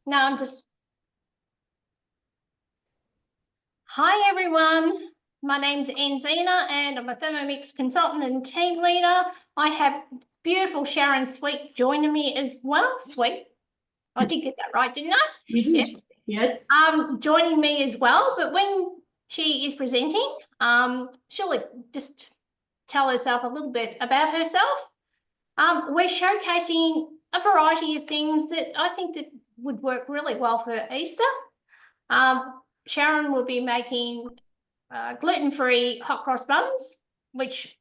No, I'm just. Hi, everyone. My name's Enzina and I'm a Thermomix consultant and team leader. I have beautiful Sharon Sweet joining me as well. Sweet. I did get that right, didn't I? You did. Yes. Joining me as well. But when she is presenting, she'll just tell herself a little bit about herself. We're showcasing a variety of things that I think that would work really well for Easter. Sharon will be making gluten-free hot cross buns, which,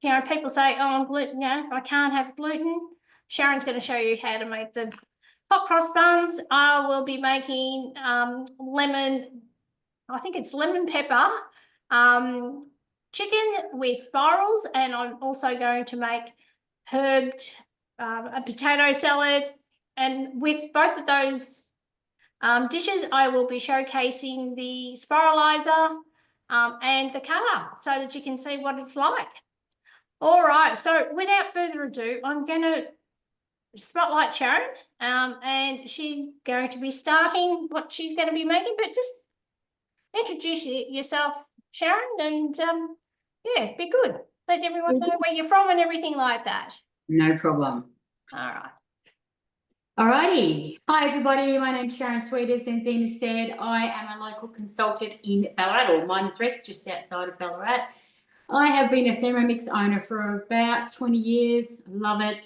people say, oh, gluten, I can't have gluten. Sharon's going to show you how to make the hot cross buns. I will be making lemon pepper chicken with spirals, and I'm also going to make herbed a potato salad. And with both of those dishes, I will be showcasing the spiralizer and the cutter so that you can see what it's like. All right, so without further ado, I'm going to spotlight Sharon, and she's going to be starting what she's going to be making, but just introduce yourself, Sharon, and be good. Let everyone know where you're from and everything like that. No problem. All right. All righty. Hi, everybody. My name's Sharon Sweet. As Enzina said, I am a local consultant in Ballarat, or Miners Rest, just outside of Ballarat. I have been a Thermomix owner for about 20 years. Love it.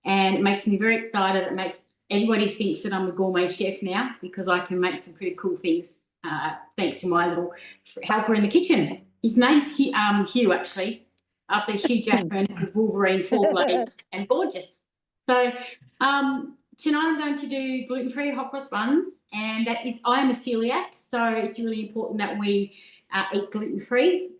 And it makes me very excited. It makes everybody think that I'm a gourmet chef now because I can make some pretty cool things thanks to my little helper in the kitchen. His name's Hugh, actually, after Hugh Jackman, his Wolverine, 4 blades, and gorgeous. So tonight I'm going to do gluten-free hot cross buns, and that is, I am a celiac, so it's really important that we eat gluten-free.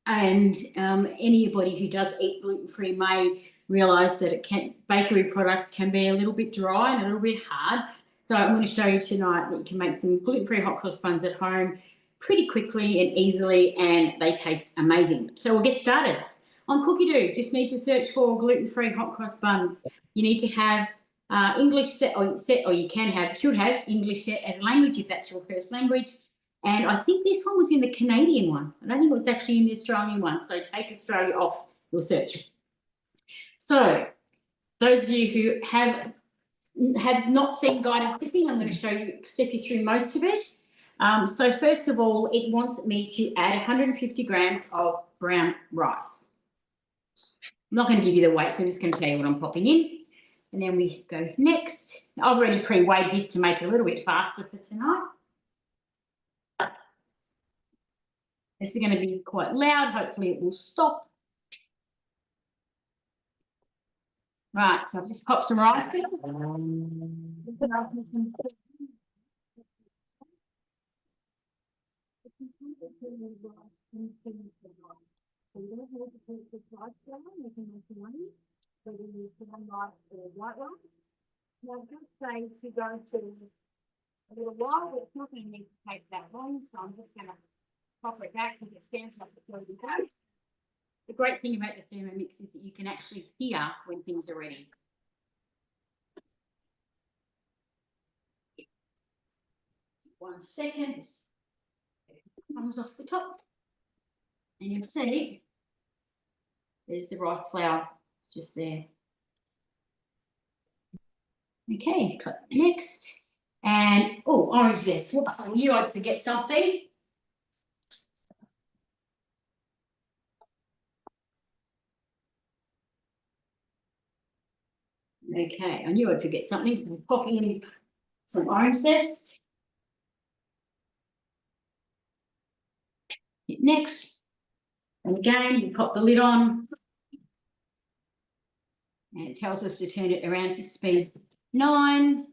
And anybody who does eat gluten-free may realise that bakery products can be a little bit dry and a little bit hard. So I'm going to show you tonight that you can make some gluten-free hot cross buns at home pretty quickly and easily, and they taste amazing. So we'll get started. On Cookie-Doo, just need to search for gluten-free hot cross buns. You need to have English should have English set as a language if that's your first language. And I think this one was in the Canadian one. I don't think it was actually in the Australian one. So take Australia off your search. So those of you who have not seen guided cooking, I'm going to step you through most of it. So first of all, it wants me to add 150 grams of brown rice. I'm not going to give you the weights. I'm just going to tell you what I'm popping in. And then we go next. I've already pre-weighed this to make it a little bit faster for tonight. This is going to be quite loud. Hopefully it will stop. Right, so I've just popped some rice in. Now, just say to go through a little while, but it's not going to need to take that long, so I'm just going to pop it back and get stands up before we go. The great thing about the Thermomix is that you can actually hear when things are ready. 1 second. It comes off the top. And you'll see there's the rice flour just there. Okay, click next. And, oh, orange zest. I knew I'd forget something. Okay, I knew I'd forget something, so I'm popping in some orange zest. Hit next. And again, you pop the lid on. And it tells us to turn it around to speed 9.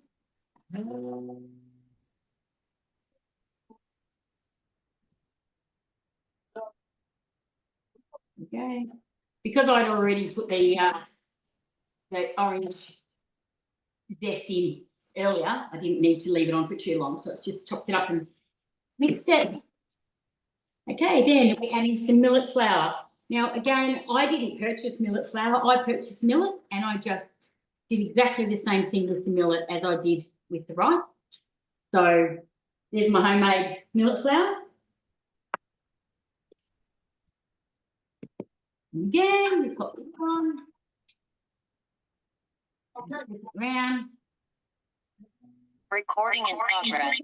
Okay. Because I'd already put the orange zest in earlier, I didn't need to leave it on for too long, so it's just chopped it up and mixed it. Okay, then we're adding some millet flour. Now, again, I didn't purchase millet flour. I purchased millet, and I just did exactly the same thing with the millet as I did with the rice. So there's my homemade millet flour. Again, we pop it on. Around. Recording in progress.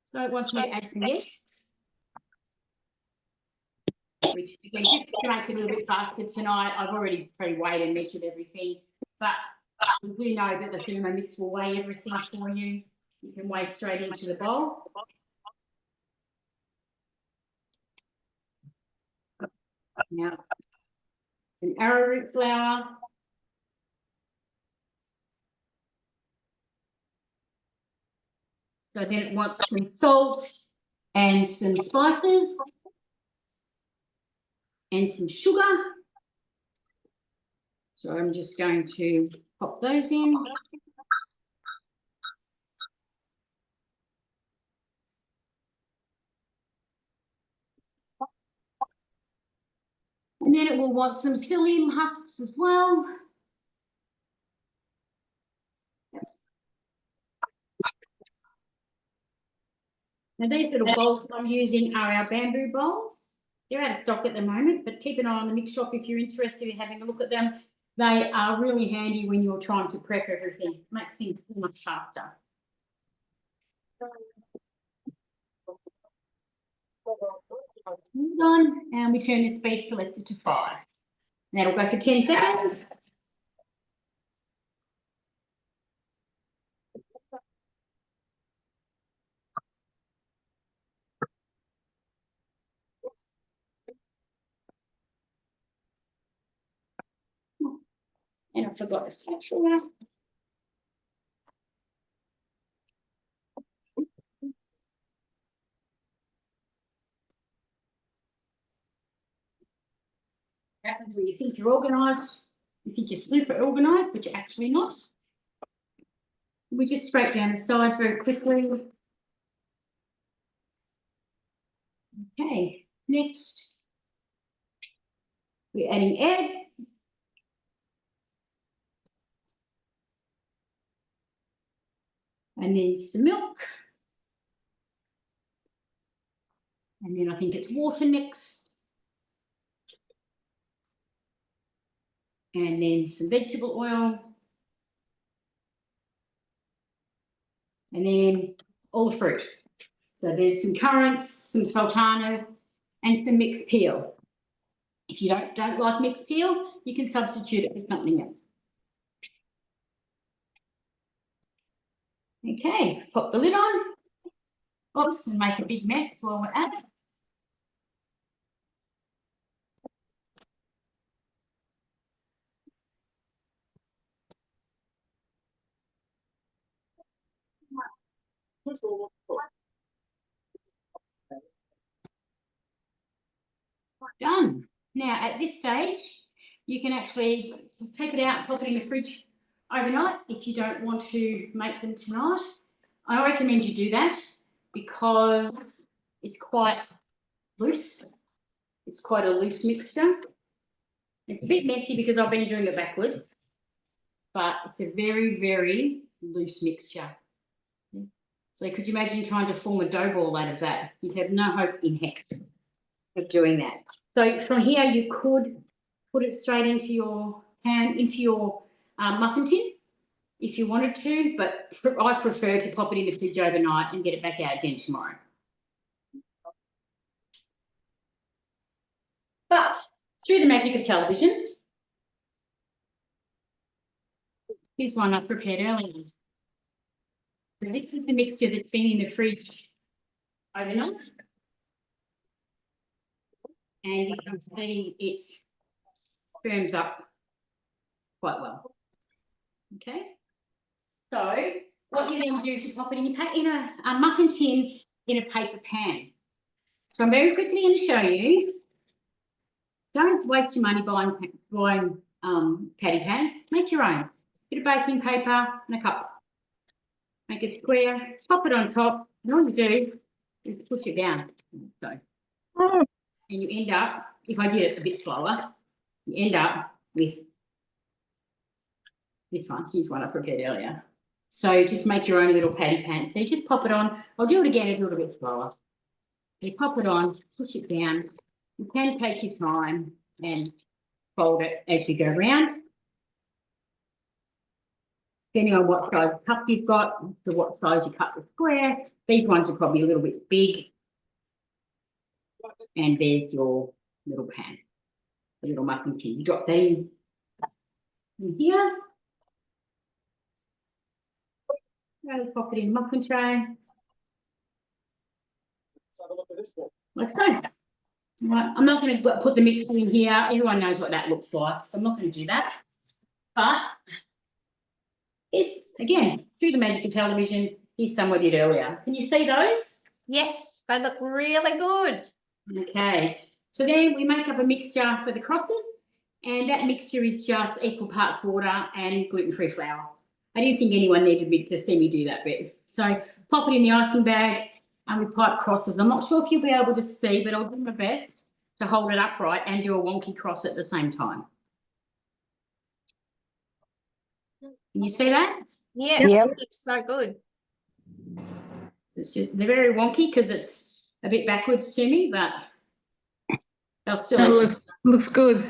So it wants me to add some yeast, which again, just to make it a little bit faster tonight, I've already pre-weighed and measured everything, but we do know that the Thermomix will weigh everything for you. You can weigh straight into the bowl. Now, some arrowroot flour. So then it wants some salt and some spices and some sugar. So I'm just going to pop those in. And then it will want some psyllium husks as well. Now these little bowls I'm using are our bamboo bowls. They're out of stock at the moment, but keep an eye on the mix shop if you're interested in having a look at them. They are really handy when you're trying to prep everything. Makes things so much faster. Hold on, and we turn the speed selector to 5. That'll go for 10 seconds. And I forgot a spatula. Happens when you think you're organised. You think you're super organised, but you're actually not. We just scrape down the sides very quickly. Okay, next we're adding egg. And then some milk. And then I think it's water next. And then some vegetable oil. And then all the fruit. So there's some currants, some sultanas, and some mixed peel. If you don't like mixed peel, you can substitute it with something else. Okay, pop the lid on. Oops, and make a big mess while we're at it. Done. Now at this stage, you can actually take it out, pop it in the fridge overnight if you don't want to make them tonight. I recommend you do that because it's quite loose. It's quite a loose mixture. It's a bit messy because I've been doing it backwards, but it's a very, very loose mixture. So could you imagine trying to form a dough ball out of that? You'd have no hope in heck of doing that. So from here, you could put it straight into your pan, into your muffin tin if you wanted to, but I prefer to pop it in the fridge overnight and get it back out again tomorrow. But through the magic of television, here's one I prepared earlier. So this is the mixture that's been in the fridge overnight. And you can see it firms up quite well. Okay. So what you then do is you pop it in a muffin tin in a paper pan. So I'm very quickly going to show you. Don't waste your money buying patty pans. Make your own. Bit of baking paper and a cup. Make a square, pop it on top, and all you do is push it down. So and you end up, if I did it a bit slower, you end up with this one. Here's one I prepared earlier. So just make your own little patty pan. So you just pop it on. I'll do it again a little bit slower. You pop it on, push it down. You can take your time and fold it as you go around. Depending on what size cup you've got, so what size you cut the square. These ones are probably a little bit big. And there's your little pan, the little muffin tin. You drop that in here. Pop it in the muffin tray. Like so. Right. I'm not going to put the mixer in here. Everyone knows what that looks like, so I'm not going to do that. But it's, again, through the magic of television, here's some we did earlier. Can you see those? Yes, they look really good. Okay. So then we make up a mixture for the crosses, and that mixture is just equal parts water and gluten-free flour. I didn't think anyone needed me to see me do that bit. So pop it in the icing bag and we pipe crosses. I'm not sure if you'll be able to see, but I'll do my best to hold it upright and do a wonky cross at the same time. Can you see that? Yeah, Yep. it's so good. It's just, they're very wonky because it's a bit backwards to me, but they'll still. That looks good.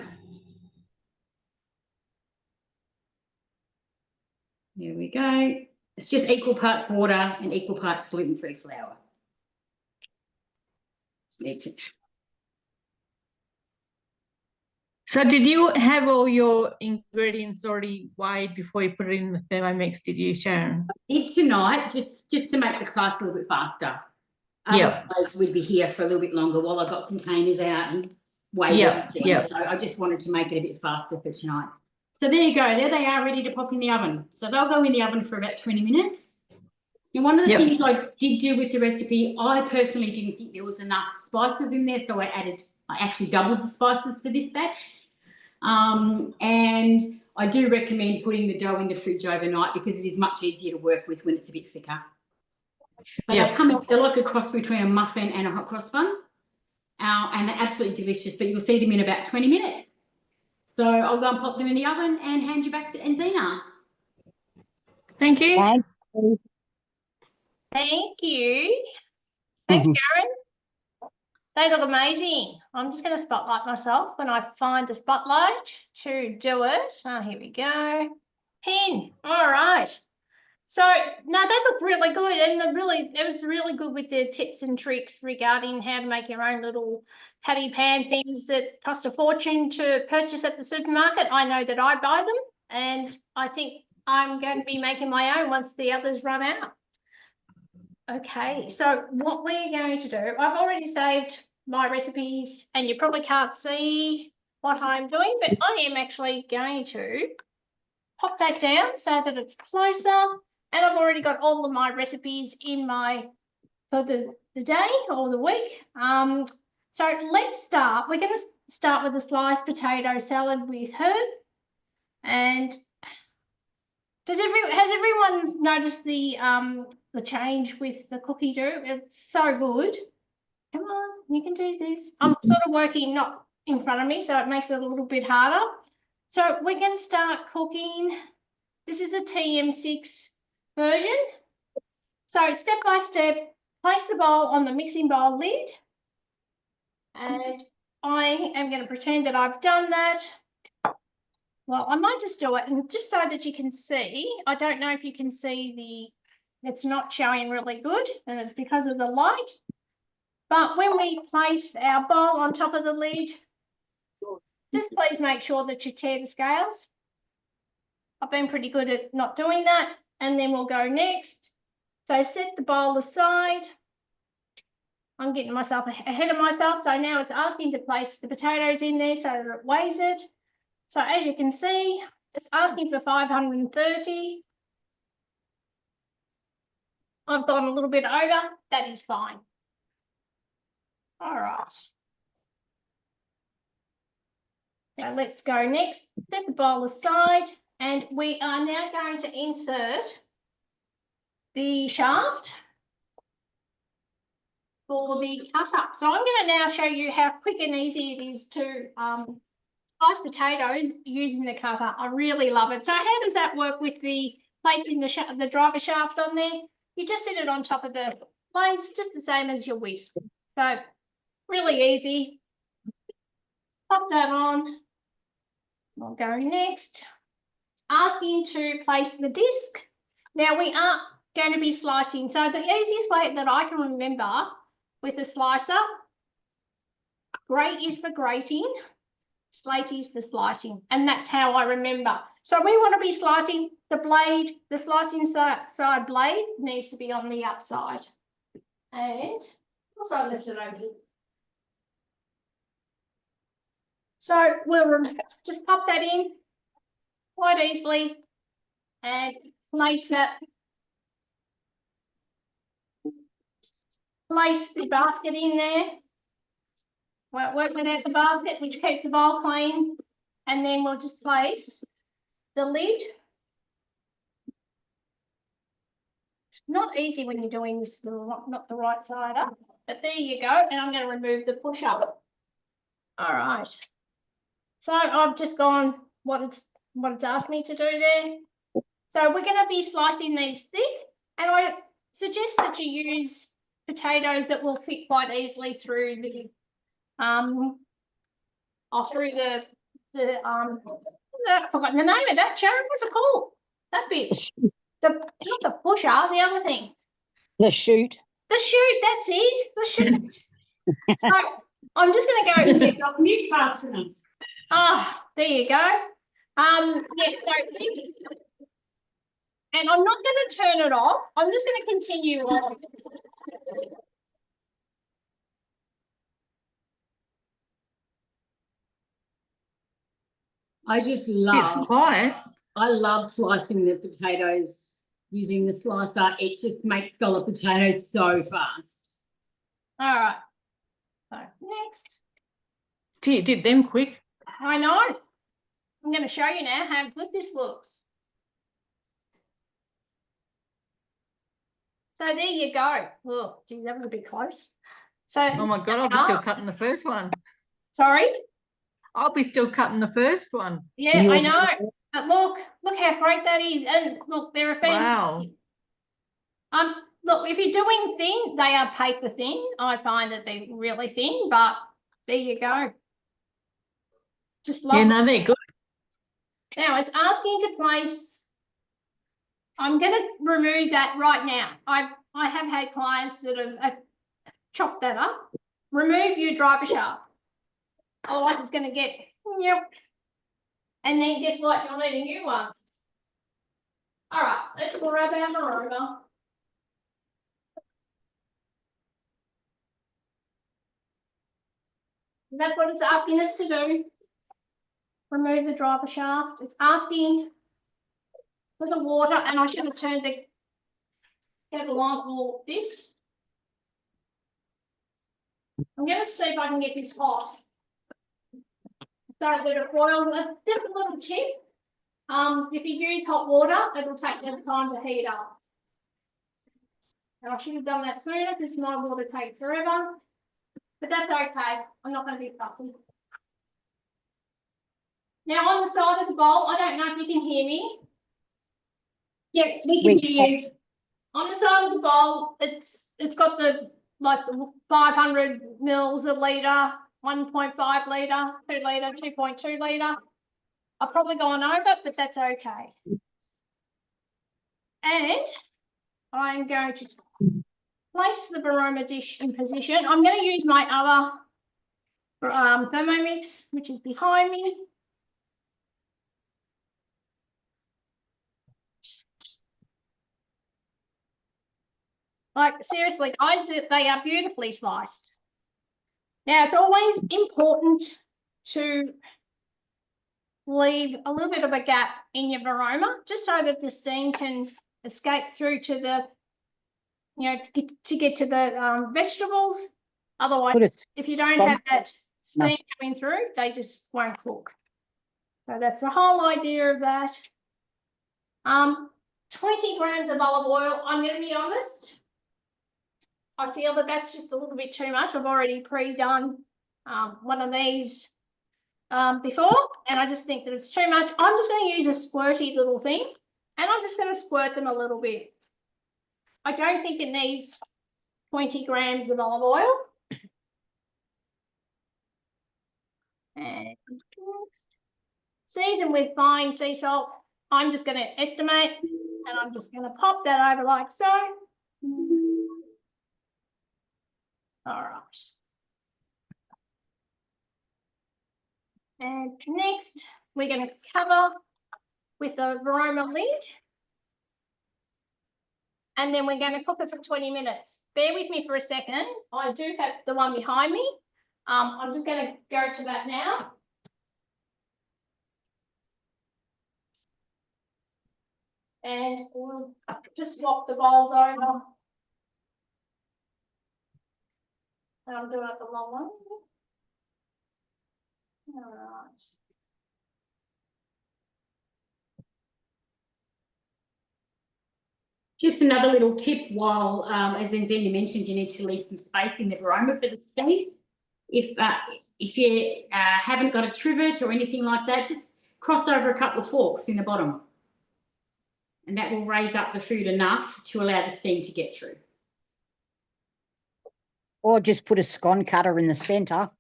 There we go. It's just equal parts water and equal parts gluten-free flour. So did you have all your ingredients already weighed before you put it in the Thermomix, did you, Sharon? I did tonight, just to make the class a little bit faster. Yep. Otherwise, we'd be here for a little bit longer while I got containers out and weighed everything. Yep. So I just wanted to make it a bit faster for tonight. So there you go. There they are, ready to pop in the oven. So they'll go in the oven for about 20 minutes. And one of the things I did do with the recipe, I personally didn't think there was enough spices in there, so I actually doubled the spices for this batch. And I do recommend putting the dough in the fridge overnight because it is much easier to work with when it's a bit thicker. But they come out, they're like a cross between a muffin and a hot cross bun. And they're absolutely delicious, but you'll see them in about 20 minutes. So I'll go and pop them in the oven and hand you back to Enzina. Thank you. Thank you. Thanks, Sharon. They look amazing. I'm just going to spotlight myself when I find the spotlight to do it. Oh, here we go. Pin. All right. So, no, they look really good, and it was really good with the tips and tricks regarding how to make your own little patty pan things that cost a fortune to purchase at the supermarket. I know that I buy them, and I think I'm going to be making my own once the others run out. Okay, so what we're going to do, I've already saved my recipes, and you probably can't see what I'm doing, but I am actually going to pop that down so that it's closer. And I've already got all of my recipes in for the day or the week. So let's start. We're going to start with a sliced potato salad with herb. And has everyone noticed the change with the cookie dough? It's so good. Come on, you can do this. I'm sort of working not in front of me, so it makes it a little bit harder. So we're going to start cooking. This is the TM6 version. So step by step, place the bowl on the mixing bowl lid. And I am going to pretend that I've done that. Well, I might just do it, and just so that you can see, I don't know if you can see it's not showing really good, and it's because of the light. But when we place our bowl on top of the lid, just please make sure that you tear the scales. I've been pretty good at not doing that. And then we'll go next. So set the bowl aside. I'm getting myself ahead of myself. So now it's asking to place the potatoes in there so that it weighs it. So as you can see, it's asking for 530. I've gone a little bit over. That is fine. All right. Now let's go next. Set the bowl aside. And we are now going to insert the shaft. for the cutter. So I'm going to now show you how quick and easy it is to slice potatoes using the cutter. I really love it. So how does that work with the placing the driver shaft on there? You just sit it on top of the blades, just the same as your whisk. So really easy. Pop that on. I'll go next. Asking to place the disc. Now we are going to be slicing. So the easiest way that I can remember with a slicer, grate is for grating, slate is for slicing, and that's how I remember. So we want to be slicing the blade, the slicing side blade needs to be on the upside. And also lift it over. So we'll just pop that in quite easily and place that. Place the basket in there. Won't work without the basket, which keeps the bowl clean. And then we'll just place the lid. It's not easy when you're doing this, not the right side up, but there you go. And I'm going to remove the push up. All right. So I've just gone what it's asked me to do there. So we're going to be slicing these thick, and I suggest that you use potatoes that will fit quite easily through the I've forgotten the name of that, Sharon. What's it called? That bit. Not the pusher, the other thing. The chute. The chute, that's it. The chute. So I'm just going to go. Mute fast enough. Ah, there you go. Yeah, so and I'm not going to turn it off. I'm just going to continue on. I just It's love, quiet. I love slicing the potatoes using the slicer. It just makes scallop potatoes so fast. All right. So next. You did them quick. I know. I'm going to show you now how good this looks. So there you go. Oh, geez, that was a bit close. So, Oh my God, I'll be still cutting the first one. sorry. I'll be still cutting the first one. Yeah, I know. But look how great that is. And look, they're a fantastic. Wow. Look, if you're doing thin, they are paper thin. I find that they're really thin, but there you go. Just love Yeah, it. no, they're good. Now it's asking to place. I'm going to remove that right now. I have had clients that have chopped that up. Remove your driver shaft. Otherwise it's going to get, yep. And then guess what? You'll need a new one. All right, let's grab our maroma. And that's what it's asking us to do. Remove the driver shaft. It's asking for the water, and I should have turned the kettle on for this. I'm going to see if I can get this hot. So that it boils. That's just a little tip. If you use hot water, it'll take the time to heat up. And I should have done that sooner because my water takes forever. But that's okay. I'm not going to be fussy. Now on the side of the bowl, I don't know if you can hear me. Yes, we can hear you. On the side of the bowl, it's got the 500 mils a litre, 1.5 litre, 2 litre, 2.2 litre. I've probably gone over, but that's okay. And I'm going to place the Baroma dish in position. I'm going to use my other Thermomix, which is behind me. Like, seriously, guys, they are beautifully sliced. Now, it's always important to leave a little bit of a gap in your Baroma, just so that the steam can escape through to the, to get to the vegetables. Otherwise, if you don't have that steam coming through, they just won't cook. So that's the whole idea of that. 20 grams of olive oil. I'm going to be honest. I feel that that's just a little bit too much. I've already pre-done one of these before, and I just think that it's too much. I'm just going to use a squirty little thing, and I'm just going to squirt them a little bit. I don't think it needs 20 grams of olive oil. And season with fine sea salt. I'm just going to estimate, and I'm just going to pop that over like so. All right. And next, we're going to cover with a Varoma lid. And then we're going to cook it for 20 minutes. Bear with me for a second. I do have the one behind me. I'm just going to go to that now. And we'll just swap the bowls over. And I'm doing it the long one. All right. Just another little tip while, as Zenzi mentioned, you need to leave some space in the Varoma for the steam. If you haven't got a trivet or anything like that, just cross over a couple of forks in the bottom. And that will raise up the food enough to allow the steam to get through. Or just put a scone cutter in the centre.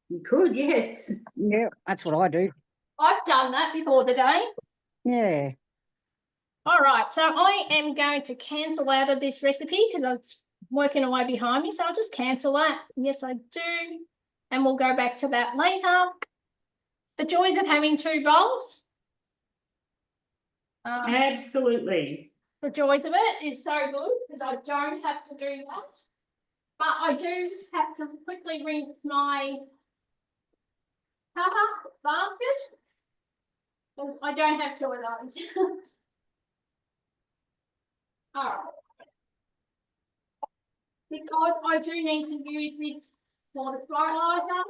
You could, yes. Yeah, that's what I do. I've done that before the day. Yeah. All right, so I am going to cancel out of this recipe because it's working away behind me. So I'll just cancel that. Yes, I do. And we'll go back to that later. The joys of having two bowls. Absolutely. The joys of it is so good because I don't have to do that. But I do have to quickly rinse my cover basket because I don't have two of those. All right. Because I do need to use this for the spiralizer.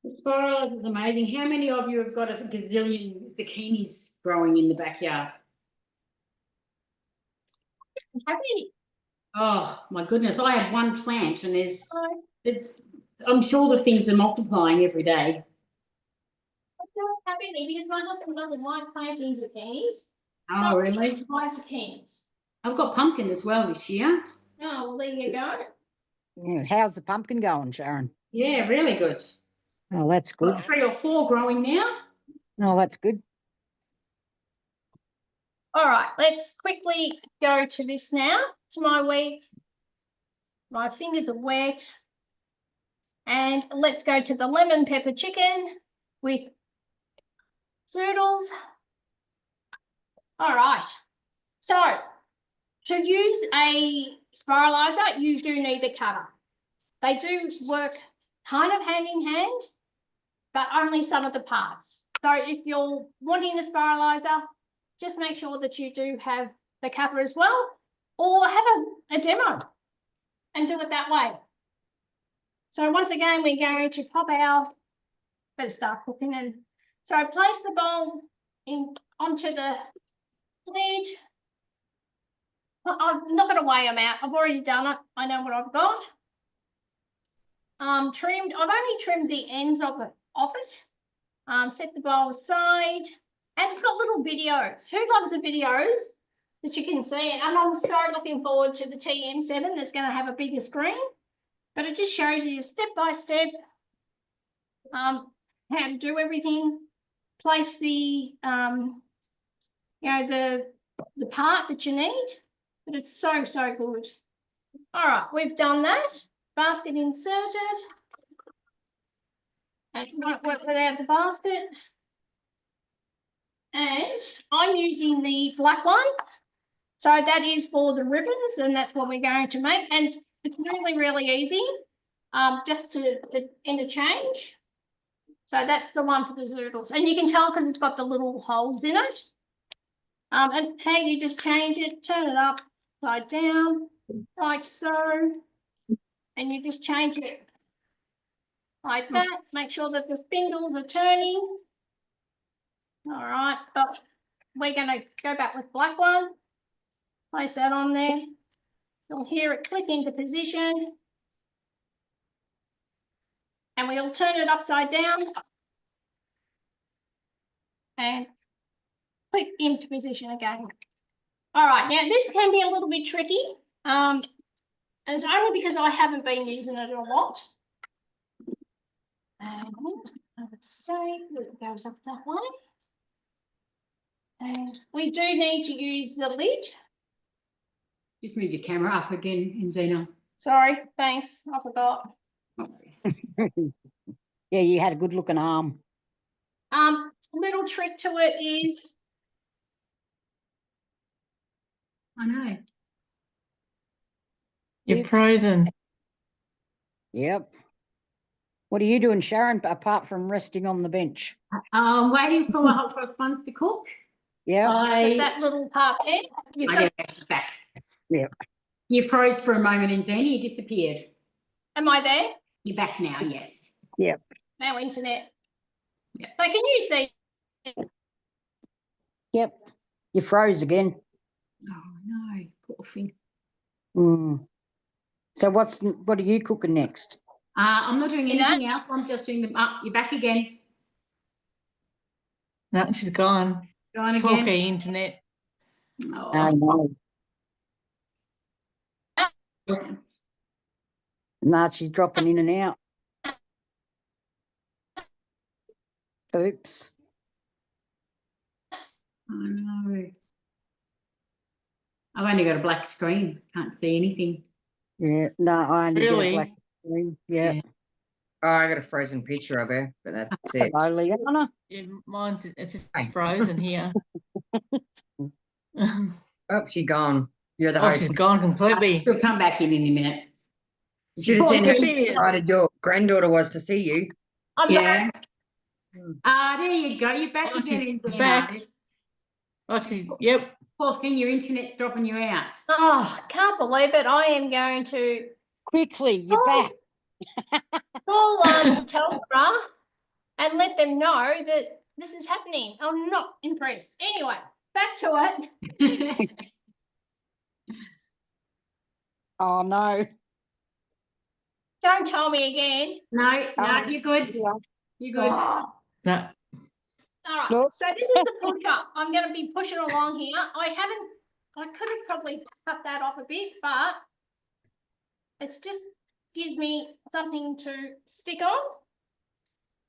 The spiralizer is amazing. How many of you have got a gazillion zucchinis growing in the backyard? Happy. Oh my goodness, I have one plant and I'm sure the things are multiplying every day. I don't have any because my husband doesn't like planting zucchinis. Oh, so really? Buy zucchinis. I've got pumpkin as well this year. Oh, well, there you go. Yeah. How's the pumpkin going, Sharon? Yeah, really good. Oh, that's good. Got 3 or 4 growing now. Oh, that's good. All right, let's quickly go to this now, to my week. My fingers are wet. And let's go to the lemon pepper chicken with zoodles. All right, so to use a spiralizer, you do need the cutter. They do work kind of hand in hand, but only some of the parts. So if you're wanting a spiralizer, just make sure that you do have the cutter as well, or have a demo and do it that way. So once again, we're going to pop our, better start cooking. And so place the bowl onto the lid. I'm not going to weigh them out. I've already done it. I know what I've got. Trimmed. I've only trimmed the ends of it. Set the bowl aside. And it's got little videos. Who loves the videos that you can see? And I'm so looking forward to the TM7 that's going to have a bigger screen. But it just shows you step by step how to do everything. Place the the part that you need. But it's so good. All right, we've done that. Basket inserted. And you won't work without the basket. And I'm using the black one. So that is for the ribbons, and that's what we're going to make. And it's really easy just to interchange. So that's the one for the zoodles. And you can tell because it's got the little holes in it. And how you just change it, turn it upside down, like so. And you just change it like that. Make sure that the spindles are turning. All right, but we're going to go back with black one. Place that on there. You'll hear it click into position. And we'll turn it upside down and click into position again. All right, now this can be a little bit tricky. And it's only because I haven't been using it a lot. And I would say it goes up that way. And we do need to use the lid. Just move your camera up again, Enzina. Sorry, thanks, I forgot. Yeah, you had a good looking arm. Little trick to it is, I know. You're Oops. frozen. Yep. What are you doing, Sharon, apart from resting on the bench? I'm waiting for my hot cross buns to cook. Yeah. with that little part there. You've got, She's back. Yep. You froze for a moment, Enzina. You disappeared. am I there? You're back now, yes. Yep. Now internet. Yeah. So can you see? Yep. You froze again. Oh, no. Poor thing. Mm. So what are you cooking next? I'm not doing You know? anything else. I'm just doing them up. You're back again. No, she's gone. Gone again. Talkie internet. Oh. No. Nah, she's dropping in and out. Oops. I know. I've only got a black screen. Can't see anything. Yeah. No, I only Really? get a black screen. Yeah. Yeah. Oh, I got a frozen picture of her, but that's it. Hello, Leanna. Yeah, mine's it's just Hey. frozen here. Oh, Oh, she's gone. You're the host. she's gone completely. She'll come back in a minute. You should have Oh, seen how disappeared. excited your granddaughter was to see you. I'm Yeah. back. There you go. You're back Oh, again, she's Enzina. back. This Oh, yep. poor thing, your internet's dropping you out. Oh, can't believe it. I am going to Quickly, you're back. call Telstra and let them know that this is happening. I'm not impressed. Anyway, back to it. Oh no. Don't tell me again. No, you're good. You're good. Oh. No. All right, Nope. so this is the push up. I'm going to be pushing along here. I could have probably cut that off a bit, but it just gives me something to stick on.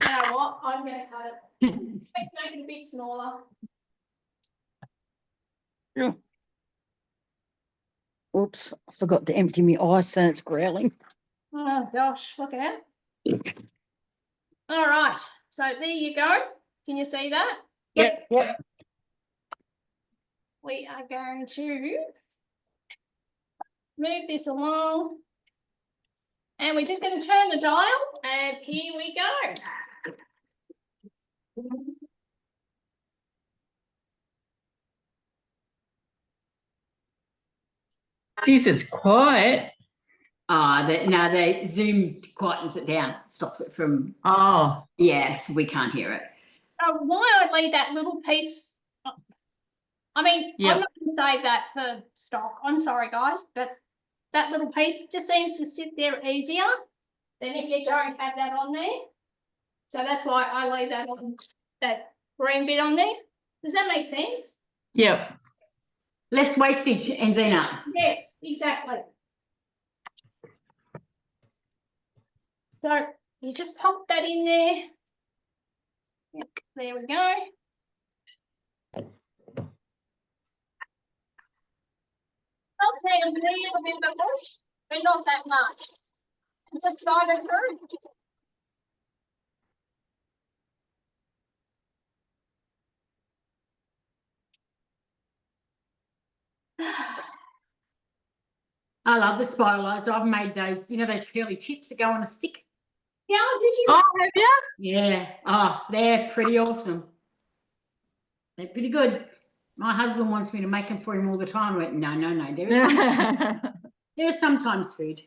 You know what? I'm going to cut it. Make it a bit smaller. Oops, I forgot to empty my ice and it's growling. Oh gosh, look at that. All right, so there you go. Can you see that? Yep. Yep. We are going to move this along. And we're just going to turn the dial and here we go. Jesus, quiet. No, the Zoom quietens it down, stops it from, Oh, yes, we can't hear it. Why I leave that little piece, I mean, Yep. I'm not going to save that for stock. I'm sorry, guys, but that little piece just seems to sit there easier than if you don't have that on there. So that's why I leave that on, that green bit on there. Does that make sense? yep. Less wastage, Enzina. Yes, exactly. So you just pop that in there. Yep, there we go. Does sound a little bit of a push, but not that much. Just slide it through. I love the spiralizer. I've made those, you know, those curly tips that go on a stick. Yeah, did you? Oh, have you? Yeah. Oh, they're pretty awesome. They're pretty good. My husband wants me to make them for him all the time. I went, no. There is sometimes food.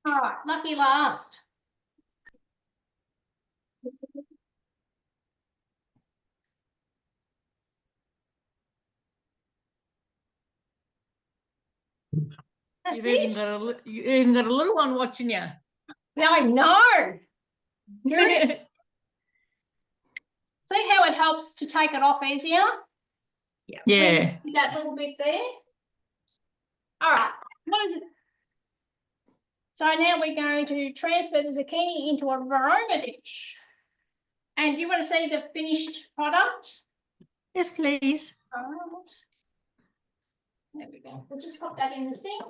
All right, lucky last. That's You've even it. got you even got a little one watching you. Yeah, I know. Seriously. See how it helps to take it off easier? Yeah. See that little bit there? All right. What is it? So now we're going to transfer the zucchini into a aroma dish. And do you want to see the finished product? Yes, please. All right. There we go. We'll just pop that in the sink.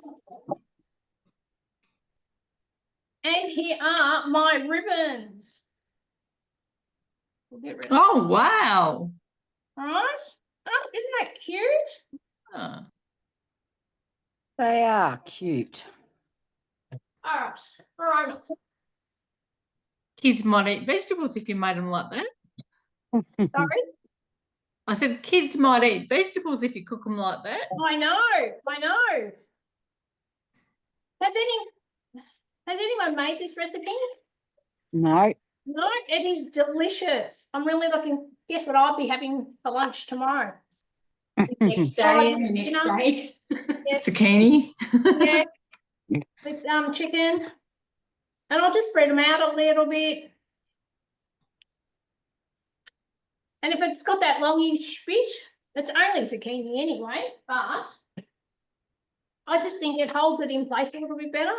And here are my ribbons. We'll get rid of Oh, wow. All right. Oh, isn't that cute? Oh. They are cute. All right. All right. Kids might eat vegetables if you made them like that. Sorry. I said kids might eat vegetables if you cook them like that. I know. I know. Has anyone made this recipe? No. No, it is delicious. I'm really looking. Guess what I'll be having for lunch tomorrow? Next day and the next You know. day. Yes, Zucchini. yeah, with chicken, and I'll just spread them out a little bit. And if it's got that longish bit, it's only zucchini anyway. But I just think it holds it in place a little bit better.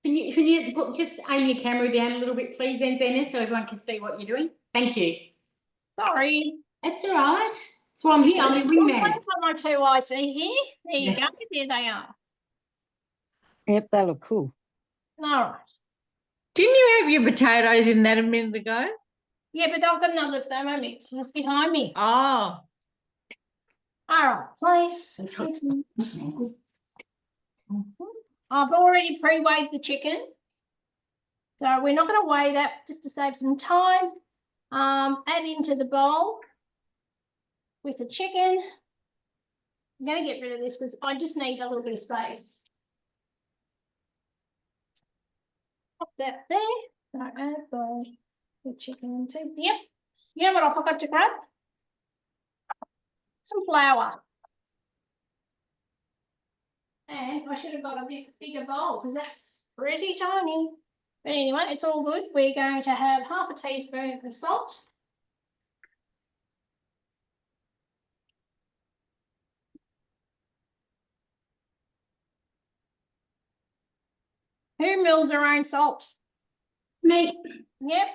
Can you just aim your camera down a little bit, please, then, Zena, so everyone can see what you're doing? Thank you. Sorry. That's all right. That's why I'm here. I'm a wingman. I've got my two eyes here. There you Yeah. go. There they are. Yep, they look cool. All right. Didn't you have your potatoes in that a minute ago? Yeah, but I've got another Thermomix and it's behind me. Oh. All right, place. That's right. I've already pre-weighed the chicken. So we're not going to weigh that just to save some time. Add into the bowl with the chicken. I'm going to get rid of this because I just need a little bit of space. Pop that there. So add the chicken too. Yep. You know what I forgot to grab? Some flour. And I should have got a bit bigger bowl because that's pretty tiny. But anyway, it's all good. We're going to have half a teaspoon of salt. Who mills their own salt? Me. Yep.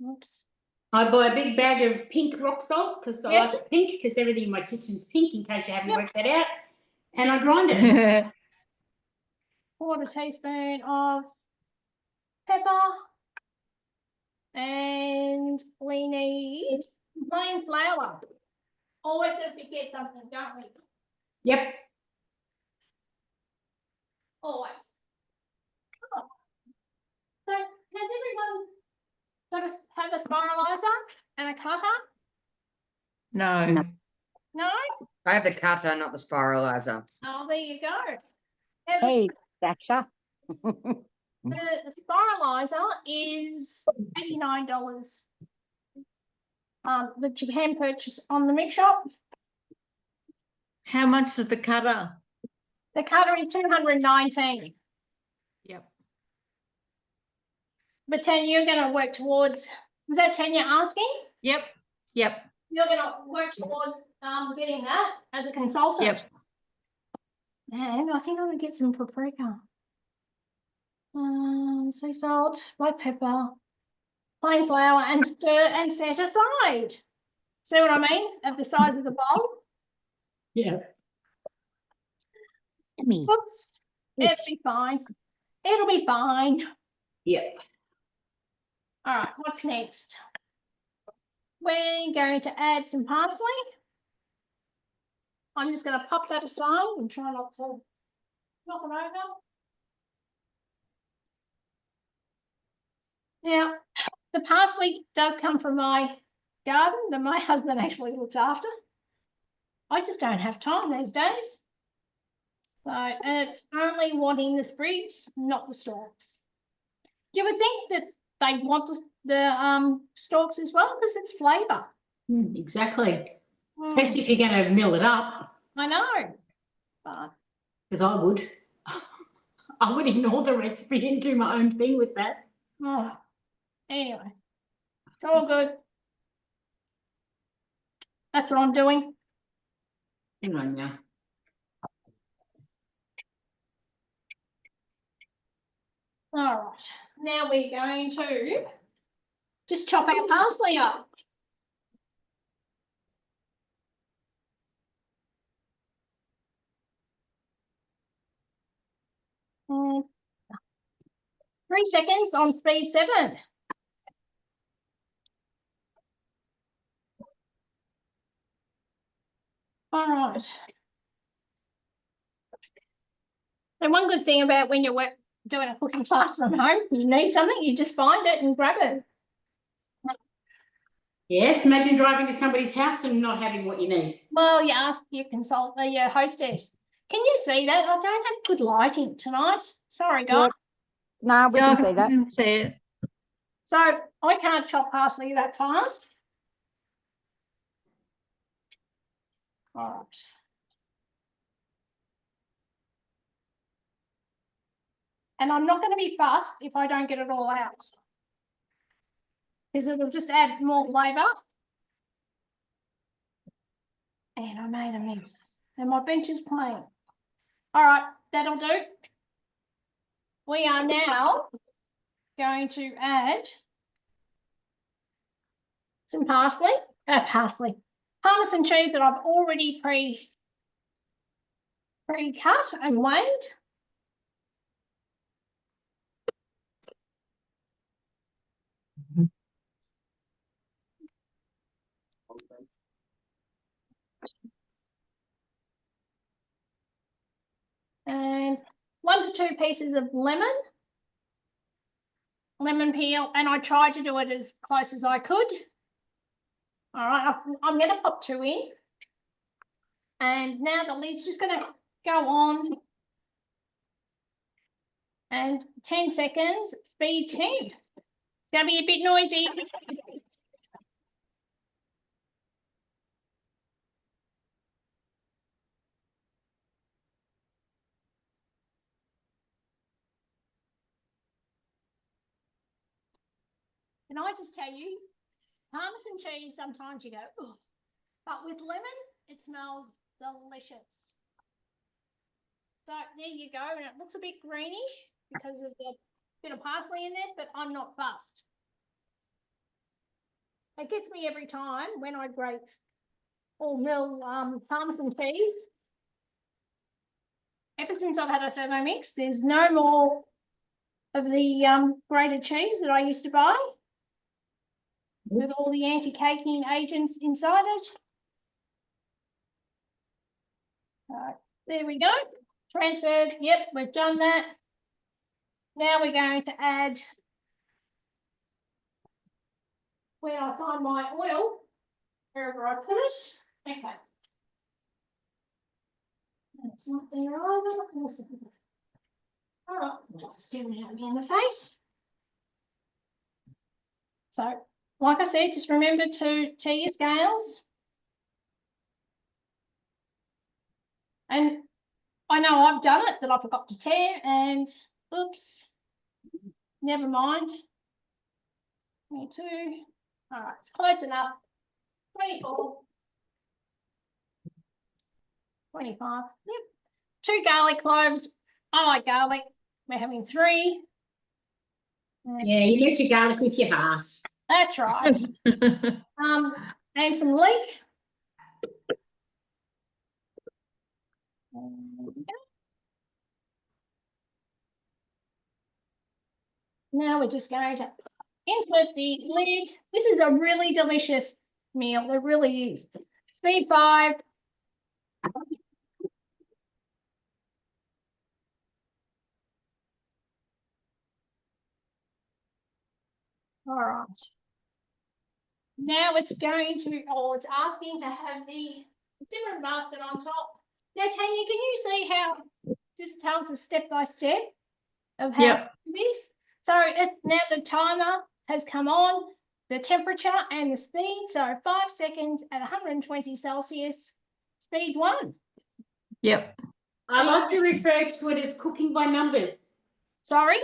Oops. I buy a big bag of pink rock salt because I Yes. like it pink because everything in my kitchen's pink, in case you haven't worked that out. And I grind it. Quarter teaspoon of pepper. And we need plain flour. Always don't forget something, don't we? Yep. Always. Oh. So has everyone got to have a spiralizer and a cutter? No. No? I have the cutter, not the spiralizer. Oh, there you go. Now, the- Hey, Thatcher. The spiralizer is $89 that you can purchase on the mix shop. How much is the cutter? The cutter is $219. Yep. But Tanya, you're going to work towards, was that Tanya asking? Yep. Yep. You're going to work towards getting that as a consultant. Yep. And I think I'm going to get some paprika. Sea salt, black pepper, plain flour, and stir and set aside. See what I mean? Of the size of the bowl. Yeah. Me. Oops. It'll be fine. It'll be fine. Yep. All right, what's next? We're going to add some parsley. I'm just going to pop that aside and try not to knock it over. Now, the parsley does come from my garden that my husband actually looks after. I just don't have time these days. So, and it's only wanting the sprigs, not the stalks. You would think that they want the stalks as well because it's flavour. Exactly. Especially if you're going to mill it up. I know, but because I would. I would ignore the recipe and do my own thing with that. Oh, anyway, it's all good. That's what I'm doing. Hang on now. All right, now we're going to just chop our parsley up. And 3 seconds on speed 7. All right. So one good thing about when you're doing a cooking class from home, you need something, you just find it and grab it. Yes, imagine driving to somebody's house and not having what you need. Well, you ask your your hostess. Can you see that? I don't have good lighting tonight. Sorry, guys. Yep. No, we Yeah, can see that. I can see it. So I can't chop parsley that fast. All right. And I'm not going to be fussed if I don't get it all out, because it will just add more flavour. And I made a mess. And my bench is plain. All right, that'll do. We are now going to add some parsley, parmesan cheese that I've already pre-cut and weighed. And 1 to 2 pieces of lemon peel, and I tried to do it as close as I could. All right, I'm going to pop 2 in. And now the lid's just going to go on. And 10 seconds, speed 10. It's going to be a bit noisy. Can I just tell you, parmesan cheese, sometimes you go, oh, but with lemon, it smells delicious. So there you go, and it looks a bit greenish because of the bit of parsley in there, but I'm not fussed. It gets me every time when I grate or mill parmesan cheese. Ever since I've had a Thermomix, there's no more of the grated cheese that I used to buy with all the anti-caking agents inside it. So there we go. Transferred. Yep, we've done that. Now we're going to add, where I find my oil, wherever I put it. Okay. That's not there either. Awesome. All right, that's staring at me in the face. So, like I said, just remember to tare your scales. And I know I've done it, that I forgot to tear, and oops, never mind. 22. All right, it's close enough. 24. 25. Yep. 2 garlic cloves. I like garlic. We're having 3. Yeah, you mix your garlic with your heart. That's right. And some leek. Now we're just going to insert the lid. This is a really delicious meal. It really is. Speed 5. All right. Now it's going to, it's asking to have the different basket on top. Now, Tanya, can you see how this tells us step by step of how to do this? So now the timer has come on, the temperature and the speed. So 5 seconds at 120 Celsius, speed 1. Yep. I like to refer to it as cooking by numbers. Sorry?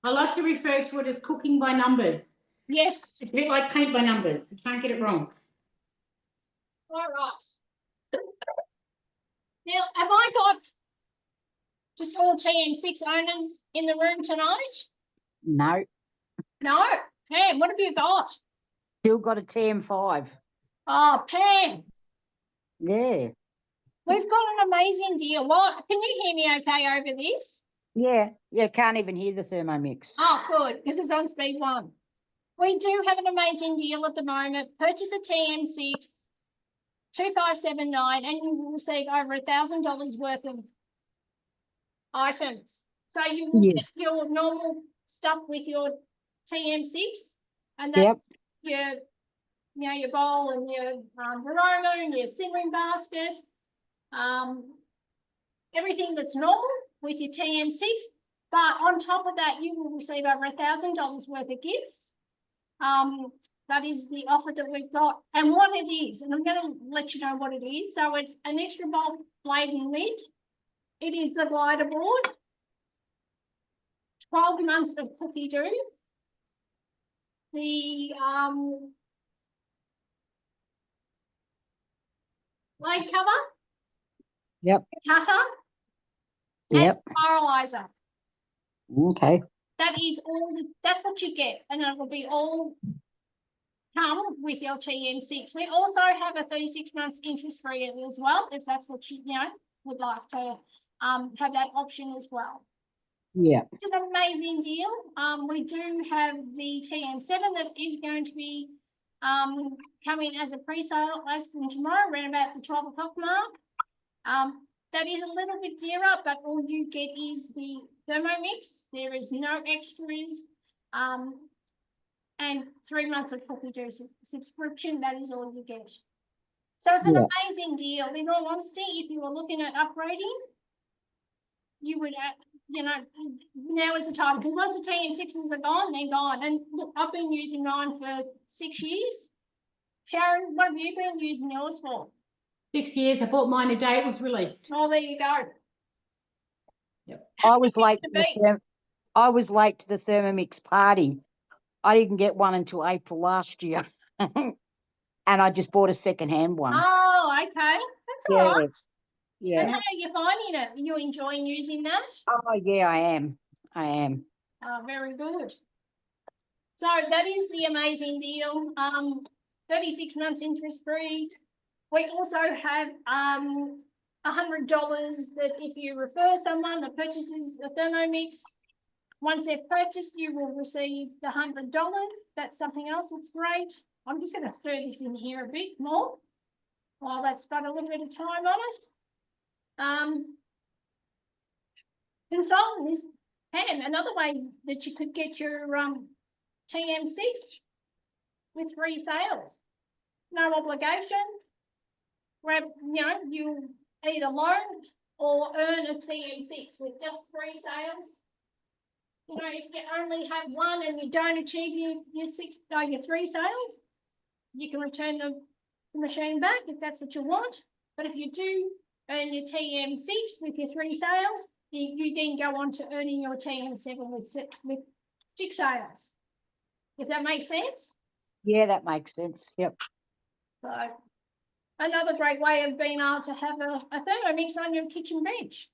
I like to refer to it as cooking by numbers. Yes. It's a bit like paint by numbers. You can't get it wrong. All right. Now, have I got just all TM6 owners in the room tonight? No, No. Pam, what have you got? still got a TM5. Oh, Pam, Yeah. we've got an amazing deal. What? Can you hear me okay over this? Yeah, can't even hear the Thermomix. Oh, good, because it's on speed 1. We do have an amazing deal at the moment. Purchase a TM6, 2579, and you will receive over $1,000 worth of items. So you will Yeah. get your normal stuff with your TM6, and Yep. that's your bowl and your aroma and your simmering basket, everything that's normal with your TM6. But on top of that, you will receive over $1,000 worth of gifts. That is the offer that we've got, and what it is, and I'm going to let you know what it is. So it's an extra bulb blade and lid. It is the glider board, 12 months of cookie dough, the blade cover, Yep. cutter, Yep. and spiralizer. Okay. That is all. That's what you get, and it will be all come with your TM6. We also have a 36 months interest free as well, if that's what you would like to have that option as well. Yeah. It's an amazing deal. We do have the TM7 that is going to be coming as a pre-sale as from tomorrow, around about the 12 o'clock mark. That is a little bit dearer, but all you get is the Thermomix. There is no extras. And 3 months of cookie dough subscription, that is all you get. So it's an amazing deal. In all honesty, if you were looking at upgrading, you would, now is the time, because once the TM6s are gone, they're gone. And look, I've been using mine for 6 years. Sharon, what have you been using yours for? 6 years. I bought mine the day it was released. Oh, there you go. Yep. I was late to the Thermomix party. I didn't get one until April last year. And I just bought a second-hand one. Oh, okay. That's all right. Yeah. And how are you finding it? Are you enjoying using that? Oh, yeah, I am. Oh, very good. So that is the amazing deal. 36 months interest free. We also have $100 that if you refer someone that purchases a Thermomix, once they've purchased, you will receive the $100. That's something else that's great. I'm just going to stir this in here a bit more while that's got a little bit of time on it. Consultant is another way that you could get your TM6 with free sales. No obligation. You either loan or earn a TM6 with just free sales. If you only have one and you don't achieve your 3 sales, you can return the machine back if that's what you want. But if you do earn your TM6 with your 3 sales, you then go on to earning your TM7 with 6 sales. If that makes sense? Yeah, that makes sense. Yep. So another great way of being able to have a Thermomix on your kitchen bench.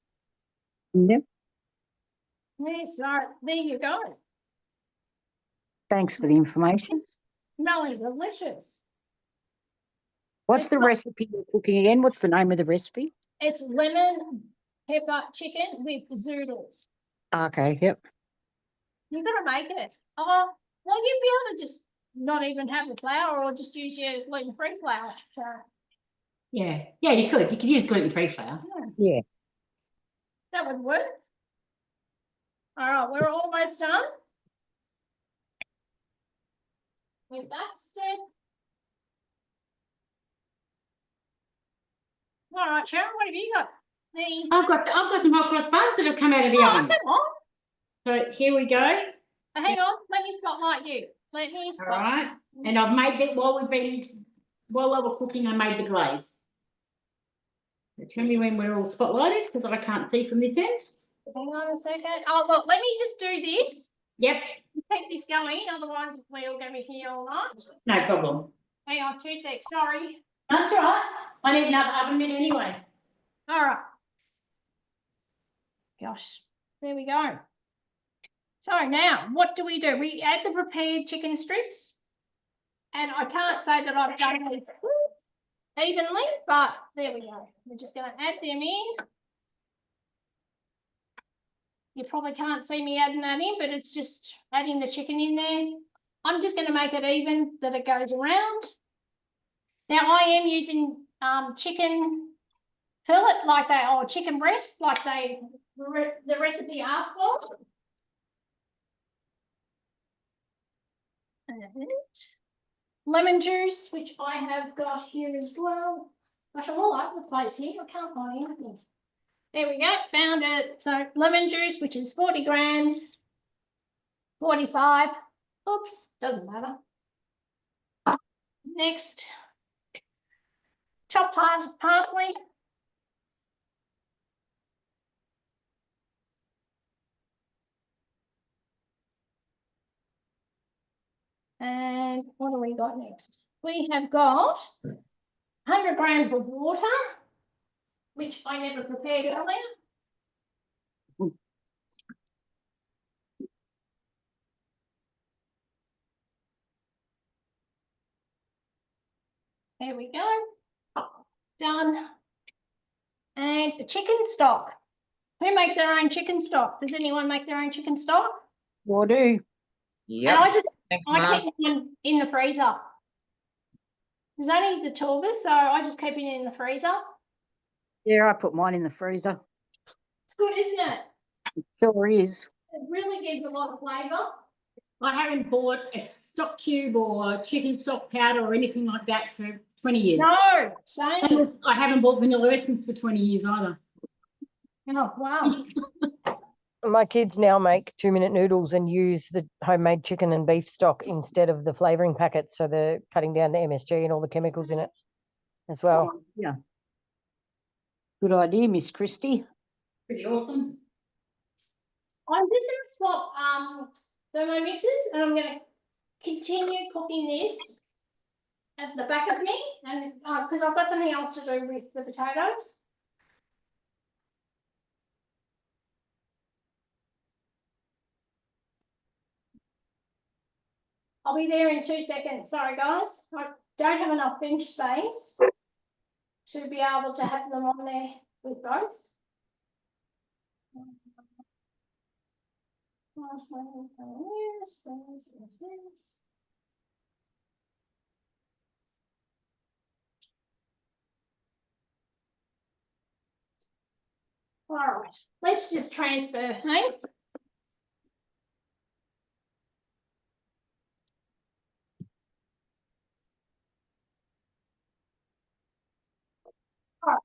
Yep. Yes, so there you go. Thanks for the information. Smelling delicious. What's the recipe you're cooking again? What's the name of the recipe? It's lemon pepper chicken with zoodles. Okay, yep. You've got to make it. Oh, well, you'd be able to just not even have the flour or just use your gluten-free flour. So, Yeah, you could. You could use gluten-free flour. Yeah. that would work. All right, we're almost done with that step. All right, Sharon, what have you got? I've got some hot cross buns that have come out of the oven. Come on. So here we go. Hang on, let me spotlight you. All right, and I've made that while they were cooking. I made the glaze. So tell me when we're all spotlighted because I can't see from this end. Hang on a second. Oh, look, let me just do this. Yep, Keep this going, otherwise we're all going to be here all night. no problem. Hang on 2 secs, sorry. That's all right. I need another oven mitt anyway. All right. Gosh, there we go. So now, what do? We add the prepared chicken strips. And I can't say that I've done these evenly, but there we go. We're just going to add them in. You probably can't see me adding that in, but it's just adding the chicken in there. I'm just going to make it even that it goes around. Now I am using chicken fillet or chicken breast like the recipe asked for. And lemon juice, which I have got here as well. Gosh, I'm all over the place here. I can't find anything. There we go, found it. So lemon juice, which is 40 grams, 45. Oops, doesn't matter. Next, chopped parsley. And what do we got next? We have got 100 grams of water, which I never prepared earlier. There we go. Done. And a chicken stock. Who makes their own chicken stock? Does anyone make their own chicken stock? I do. Yep. And Thanks, I Mark. keep one in the freezer. There's only the two of us, so I just keep it in the freezer. Yeah, I put mine in the freezer. It's good, isn't it? Sure is. It really gives a lot of flavour. I haven't bought a stock cube or chicken stock powder or anything like that for 20 years. No, same. And I haven't bought vanilla essence for 20 years either. Oh, wow. My kids now make 2-minute noodles and use the homemade chicken and beef stock instead of the flavouring packets. So they're cutting down the MSG and all the chemicals in it as well. Yeah. Good idea, Miss Christie. Pretty awesome. I'm just going to swap Thermomixes and I'm going to continue cooking this at the back of me, and because I've got something else to do with the potatoes. I'll be there in 2 seconds. Sorry, guys. I don't have enough bench space to be able to have them on there with both. All right, let's just transfer, hey? All right,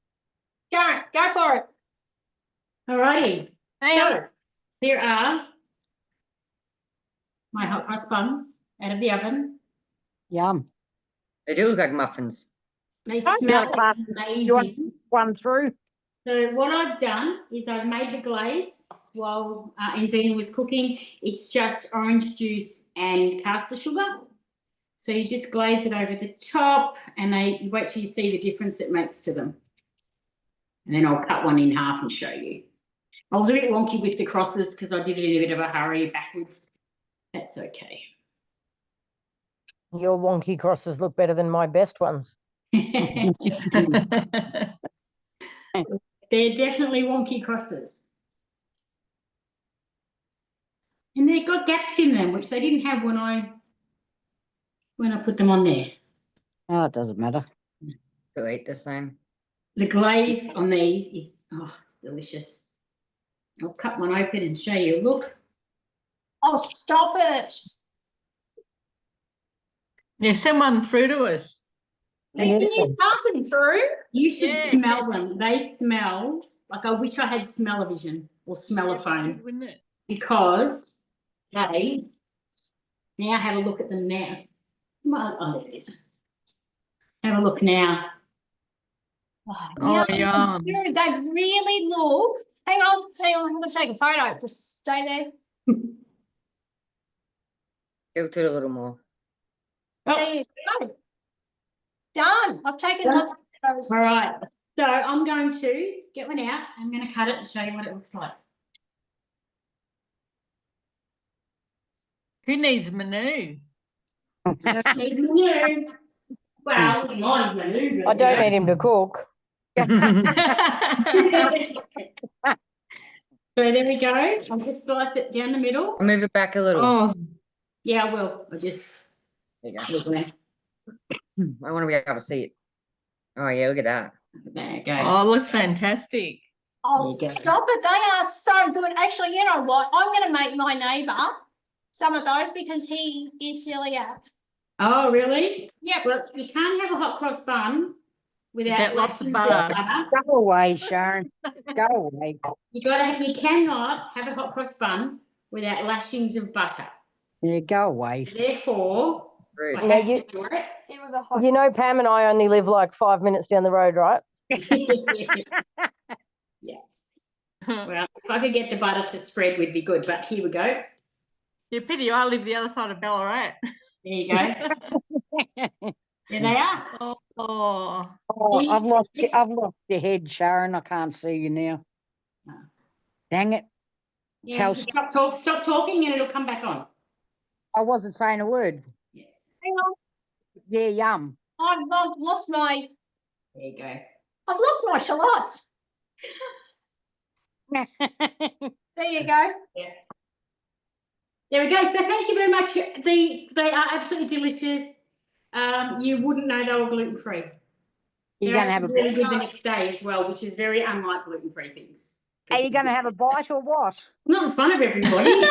Sharon, go for it. All righty. Hang on. So here are my hot cross buns out of the oven. Yum. They do look like muffins. They Oh, smell yeah, You want amazing. one through? So what I've done is I've made the glaze while Enzina was cooking. It's just orange juice and caster sugar. So you just glaze it over the top and you wait till you see the difference it makes to them. And then I'll cut one in half and show you. I was a bit wonky with the crosses because I did it in a bit of a hurry backwards. That's okay. Your wonky crosses look better than my best ones. They're definitely wonky crosses. And they've got gaps in them, which they didn't have when I put them on there. Oh, it doesn't matter. They'll eat the same. The glaze on these is, oh, it's delicious. I'll cut one open and show you. Look. Oh, stop it. Yeah, send one through to us. Yeah, can you pass them through? You should Yeah. smell them. They smell like I wish I had smell-o-vision or smell-o-phone Wouldn't it? because they, now have a look at them now. Oh, there it is. Have a look now. Oh, Yum. yum. They really look. Hang on, I'm going to take a photo. Just stay there. Tilt it a little more. There Oh, you go. Done. I've taken Done. lots of photos. all right. So I'm going to get one out. I'm going to cut it and show you what it looks like. Who needs menu? Don't need menu. Well, we might need menu. I don't need him to cook. So there we go. I'll just slice it down the middle. Move it back a little. Oh, Yeah, I will. I'll just. There you Look there. go. I want to be able to see it. Oh yeah, look at that. There you go. oh, it looks fantastic. Oh, There you go. stop it. They are so good. Actually, you know what? I'm going to make my neighbour some of those because he is celiac. Oh, really? Yep. Well, you can't have a hot cross bun without Without lots of lashings butter. Go away, Sharon. Go away. You cannot have a hot cross bun without lashings of butter. Yeah, go away. Therefore, Rude. I Yeah, have you- to do it. It was a hot. You know, Pam and I only live like 5 minutes down the road, right? Yes. Well, if I could get the butter to spread, would be good. But here we go. Yeah, pity I live the other side of Ballarat. There you go. There they are. Oh, Oh, I've lost your head, Sharon. I can't see you now. Oh. Dang it. Yeah, Tell- you can stop talking, and it'll come back on. I wasn't saying a word. Hang on. Yeah, yum. I've lost my. There you go. I've lost my shallots. There you go. Yeah. There we go. So thank you very much. They are absolutely delicious. You wouldn't know they were gluten free. You're They're gonna have a actually really good the next day as well, which is very unlike gluten free things. Are you gonna have a bite or what? Not in front of everybody.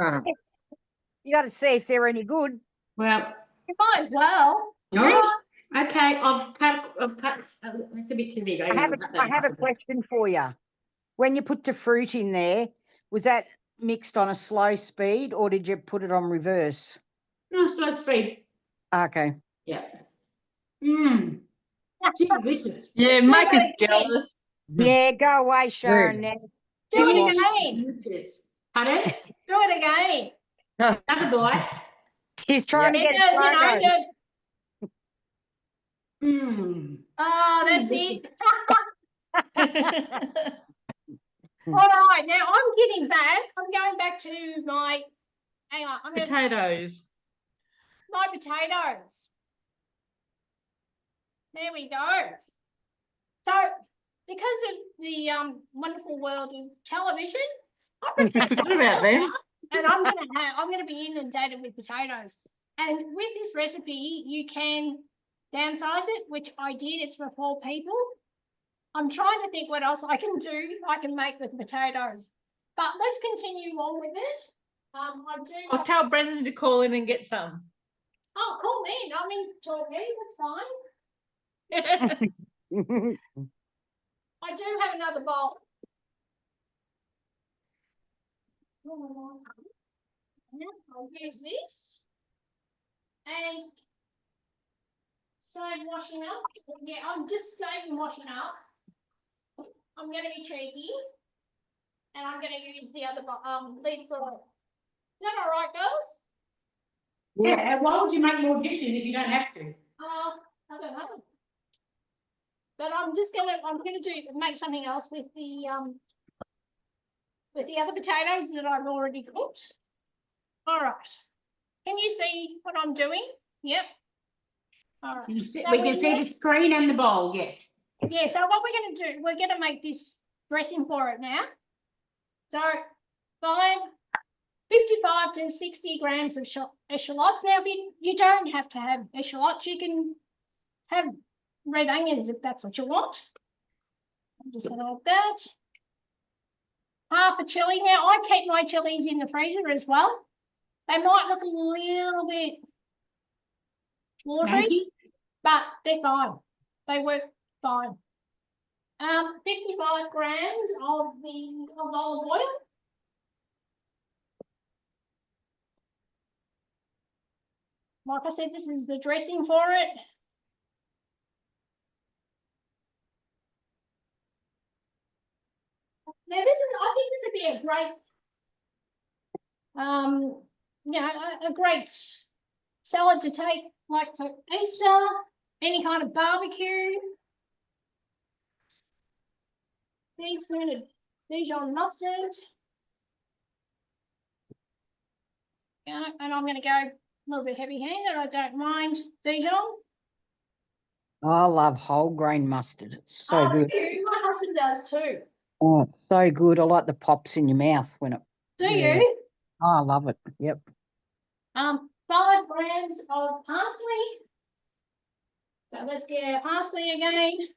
Oh, You gotta see if they're any good. Well, You might as well. all right. Okay, I've cut. That's a bit too big. I have a question for you. When you put the fruit in there, was that mixed on a slow speed or did you put it on reverse? No, slow speed. Okay. Yeah. Mmm. Delicious. yeah, make us jealous. Yeah, go away, Sharon. Now. Do it Lost. again. Delicious. Pardon? Do it again. Another bite. He's trying to You get know, it. Mmm. oh, that's it. All right, now I'm getting back. I'm going back to my. Hang on. I'm going to Potatoes. my potatoes. There we go. So, because of the wonderful world of television, I forgot about them. and I'm gonna be inundated with potatoes. And with this recipe, you can downsize it, which I did. It's for 4 people. I'm trying to think what else I can do. I can make with potatoes. But let's continue on with it. I do. I'll tell Brendan to call in and get some. Oh, call in. I'm in Torquay. That's fine. I do have another bowl. I'll use this and save washing up. Yeah, I'm just saving washing up. I'm going to be cheeky and I'm going to use the other lid for it. Is that all right, girls? Yeah. Why would you make more dishes if you don't have to? I don't know. But I'm gonna make something else with the other potatoes that I've already cooked. All right. Can you see what I'm doing? Yep. All right. We can see the screen and the bowl. Yes. Yeah. So what we're gonna do? We're gonna make this dressing for it now. So 55 to 60 grams of eschalots. Now, if you don't have to have eschalots, you can have red onions if that's what you want. I'm just going to add that. Half a chilli. Now, I keep my chilies in the freezer as well. They might look a little bit watery, but they're fine. They work fine. 55 grams of olive oil. Like I said, this is the dressing for it. Now I think this would be a great, a great salad to take like for Easter, any kind of barbecue. Deep-rooted Dijon mustard. Yeah, and I'm going to go a little bit heavy-handed. I don't mind Dijon. I love whole grain mustard. It's so good. My husband does too. Oh, it's so good. I like the pops in your mouth when it. Do Yeah. you? Oh, I love it. Yep. 5 grams of parsley. So let's get our parsley again.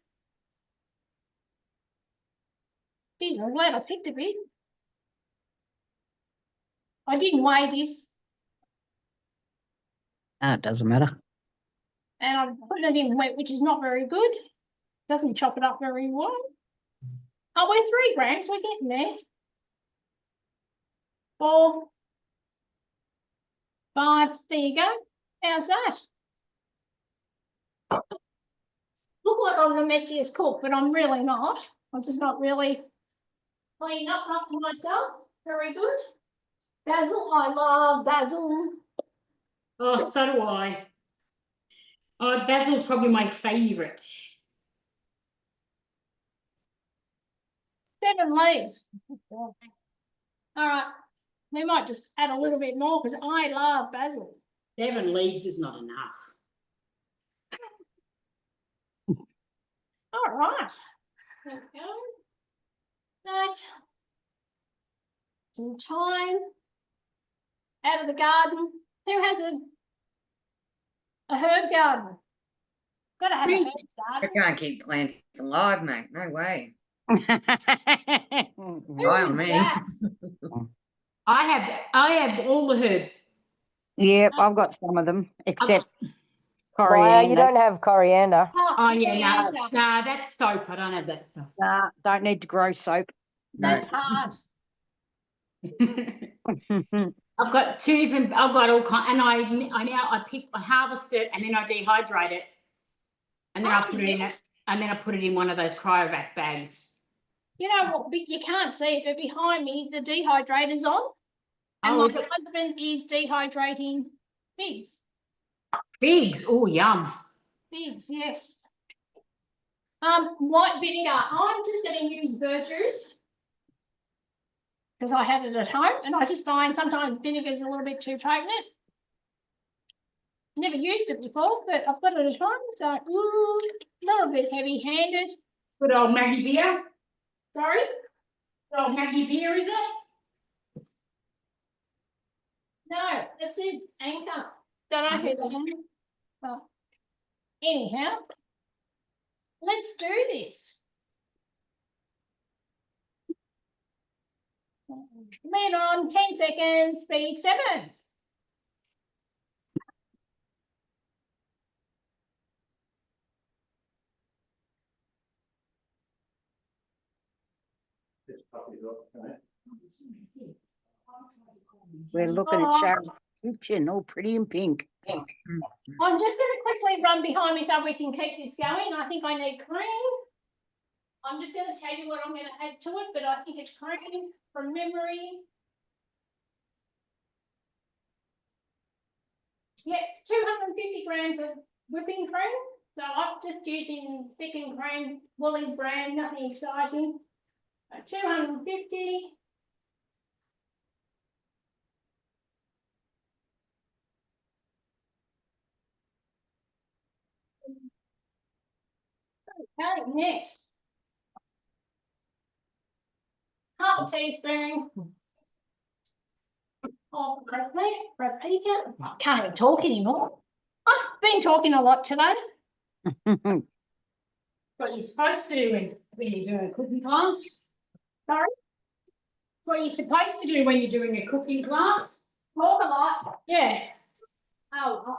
Geez, I'm glad I picked a bit. I didn't weigh this, No, it doesn't matter. and I'm putting it in wet, which is not very good. Doesn't chop it up very well. Oh, we're 3 grams. We're getting there. 4, 5. There you go. How's that? Look like I'm the messiest cook, but I'm really not. I'm just not really cleaning up after myself. Very good. Basil, I love basil. Oh, so do I. Oh, basil's probably my favourite. 7 leaves. All right. We might just add a little bit more because I love basil. 7 leaves is not enough. All right. There we go. That. Some thyme. Out of the garden. Who has a herb garden? Got to have a herb I garden. can't keep plants alive, mate. No way. Who Rely on is me. that? I have all the herbs. Yep, I've got some of them, except Maya, coriander. you don't have coriander. Oh yeah, no, coriander. that's soap. I don't have that stuff. Nah, don't need to grow soap. That's hard. I've got 2 different. I've got all kind, and I harvest it and then I dehydrate it, and then I put it in it, and then I put it in one of those cryovac bags. You know what? You can't see it, but behind me, the dehydrator's on. And Oh, my is it? husband is dehydrating figs. Figs. Oh, yum. Figs, yes. White vinegar. I'm just going to use verjuice because I had it at home, and I just find sometimes vinegar is a little bit too potent. Never used it before, but I've got it at home, so a little bit heavy-handed. Good old Maggie beer. Sorry. Good old Maggie beer, is it? No, it says Anchor. Don't know who they are. But anyhow, let's do this. Lid on, 10 seconds, speed 7. We're looking at Sharon's kitchen, all pretty and pink. I'm just going to quickly run behind me so we can keep this going. I think I need cream. I'm just going to tell you what I'm going to add to it, but I think it's cream from memory. Yes, 250 grams of whipping cream. So I'm just using thickened cream, Woolies brand, nothing exciting. 250. Okay, next. Half a teaspoon of paprika. I can't even talk anymore. I've been talking a lot today. What you're supposed to do when you're doing a cooking class. Sorry? It's what you're supposed to do when you're doing a cooking class. Talk a lot. Yeah. Oh,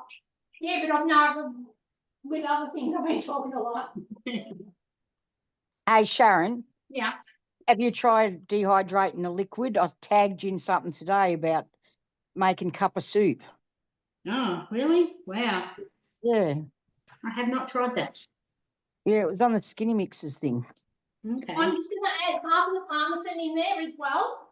yeah, but I've never, with other things, I've been talking a lot. Hey, Sharon, Yeah. have you tried dehydrating the liquid? I tagged you in something today about making cup of soup. Oh, really? Wow. Yeah. I have not tried that. Yeah, it was on the Skinny Mixers thing. Okay. I'm just going to add half of the parmesan in there as well.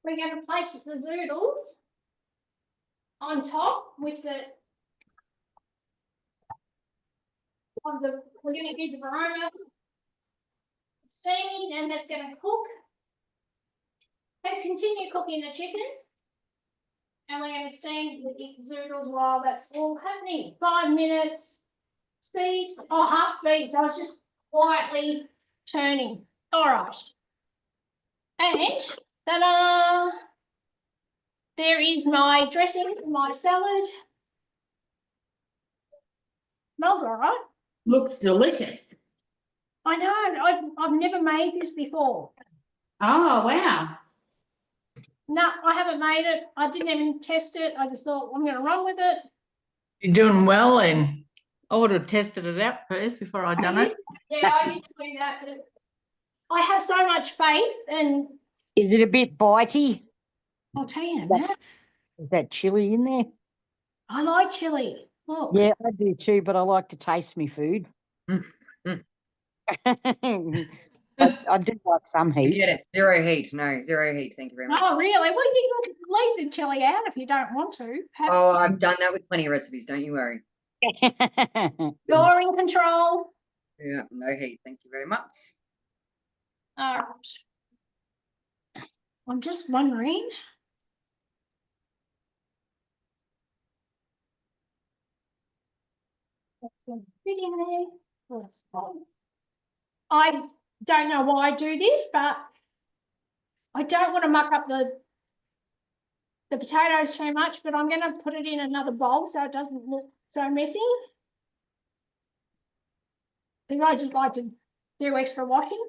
We're going to place the zoodles on top with the we're going to use a aroma steaming, and that's going to cook and continue cooking the chicken. And we're going to steam the zoodles while that's all happening. 5 minutes, speed, half speed. So it's just quietly turning. All right. And ta-da! There is my dressing, my salad. Smells all right. Looks delicious. I know, I've never made this before. Oh, wow. No, I haven't made it. I didn't even test it. I just thought I'm going to run with it. You're doing well, and I would have tested it out first before I'd done it. Yeah, I used to do that, but I have so much faith, and Is it a bit bitey? I'll tell you in a minute. Is that chili in there? I like chili. Look. Yeah, I do too, but I like to taste me food. I do like some You heat. get it. Zero heat. No, zero heat. Thank you very much. Oh, really? Well, you can leave the chili out if you don't want to. Oh, I've done that with plenty of recipes. Don't you worry. You're in control. Yeah, no heat. Thank you very much. All right. I'm just wondering. What's going to fit in there? Let's see. I don't know why I do this, but I don't want to muck up the potatoes too much, but I'm going to put it in another bowl so it doesn't look so messy. Because I just like to do extra washing.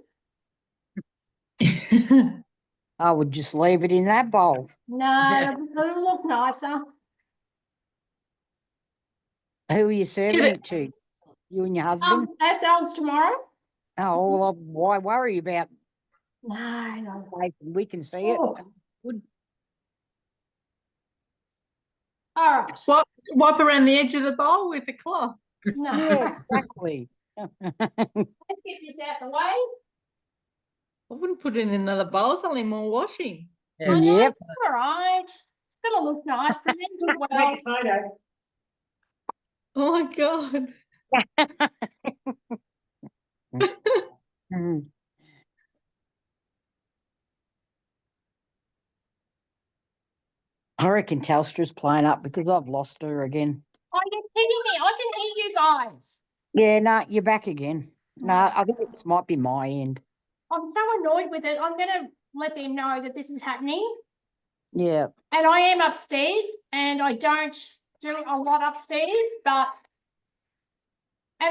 I would just leave it in that bowl. No, it'll look nicer. Who are you serving it to? You and your husband? Ourselves tomorrow. Oh, well, why worry about No. we can see it. Oh. Good. All right. Wipe around the edge of the bowl with a cloth. No. Yeah, exactly. Let's get this out the way. I wouldn't put it in another bowl. It's only more washing. Yeah. I know, Yep. all right. It's gonna look nice, presented well. Next photo. Oh my God. Mm. I reckon Telstra's playing up because I've lost her again. Are you kidding me? I can hear you guys. Yeah, no, you're back again. No, I think it might be my end. I'm so annoyed with it. I'm gonna let them know that this is happening. Yeah. And I am upstairs, and I don't do a lot upstairs, and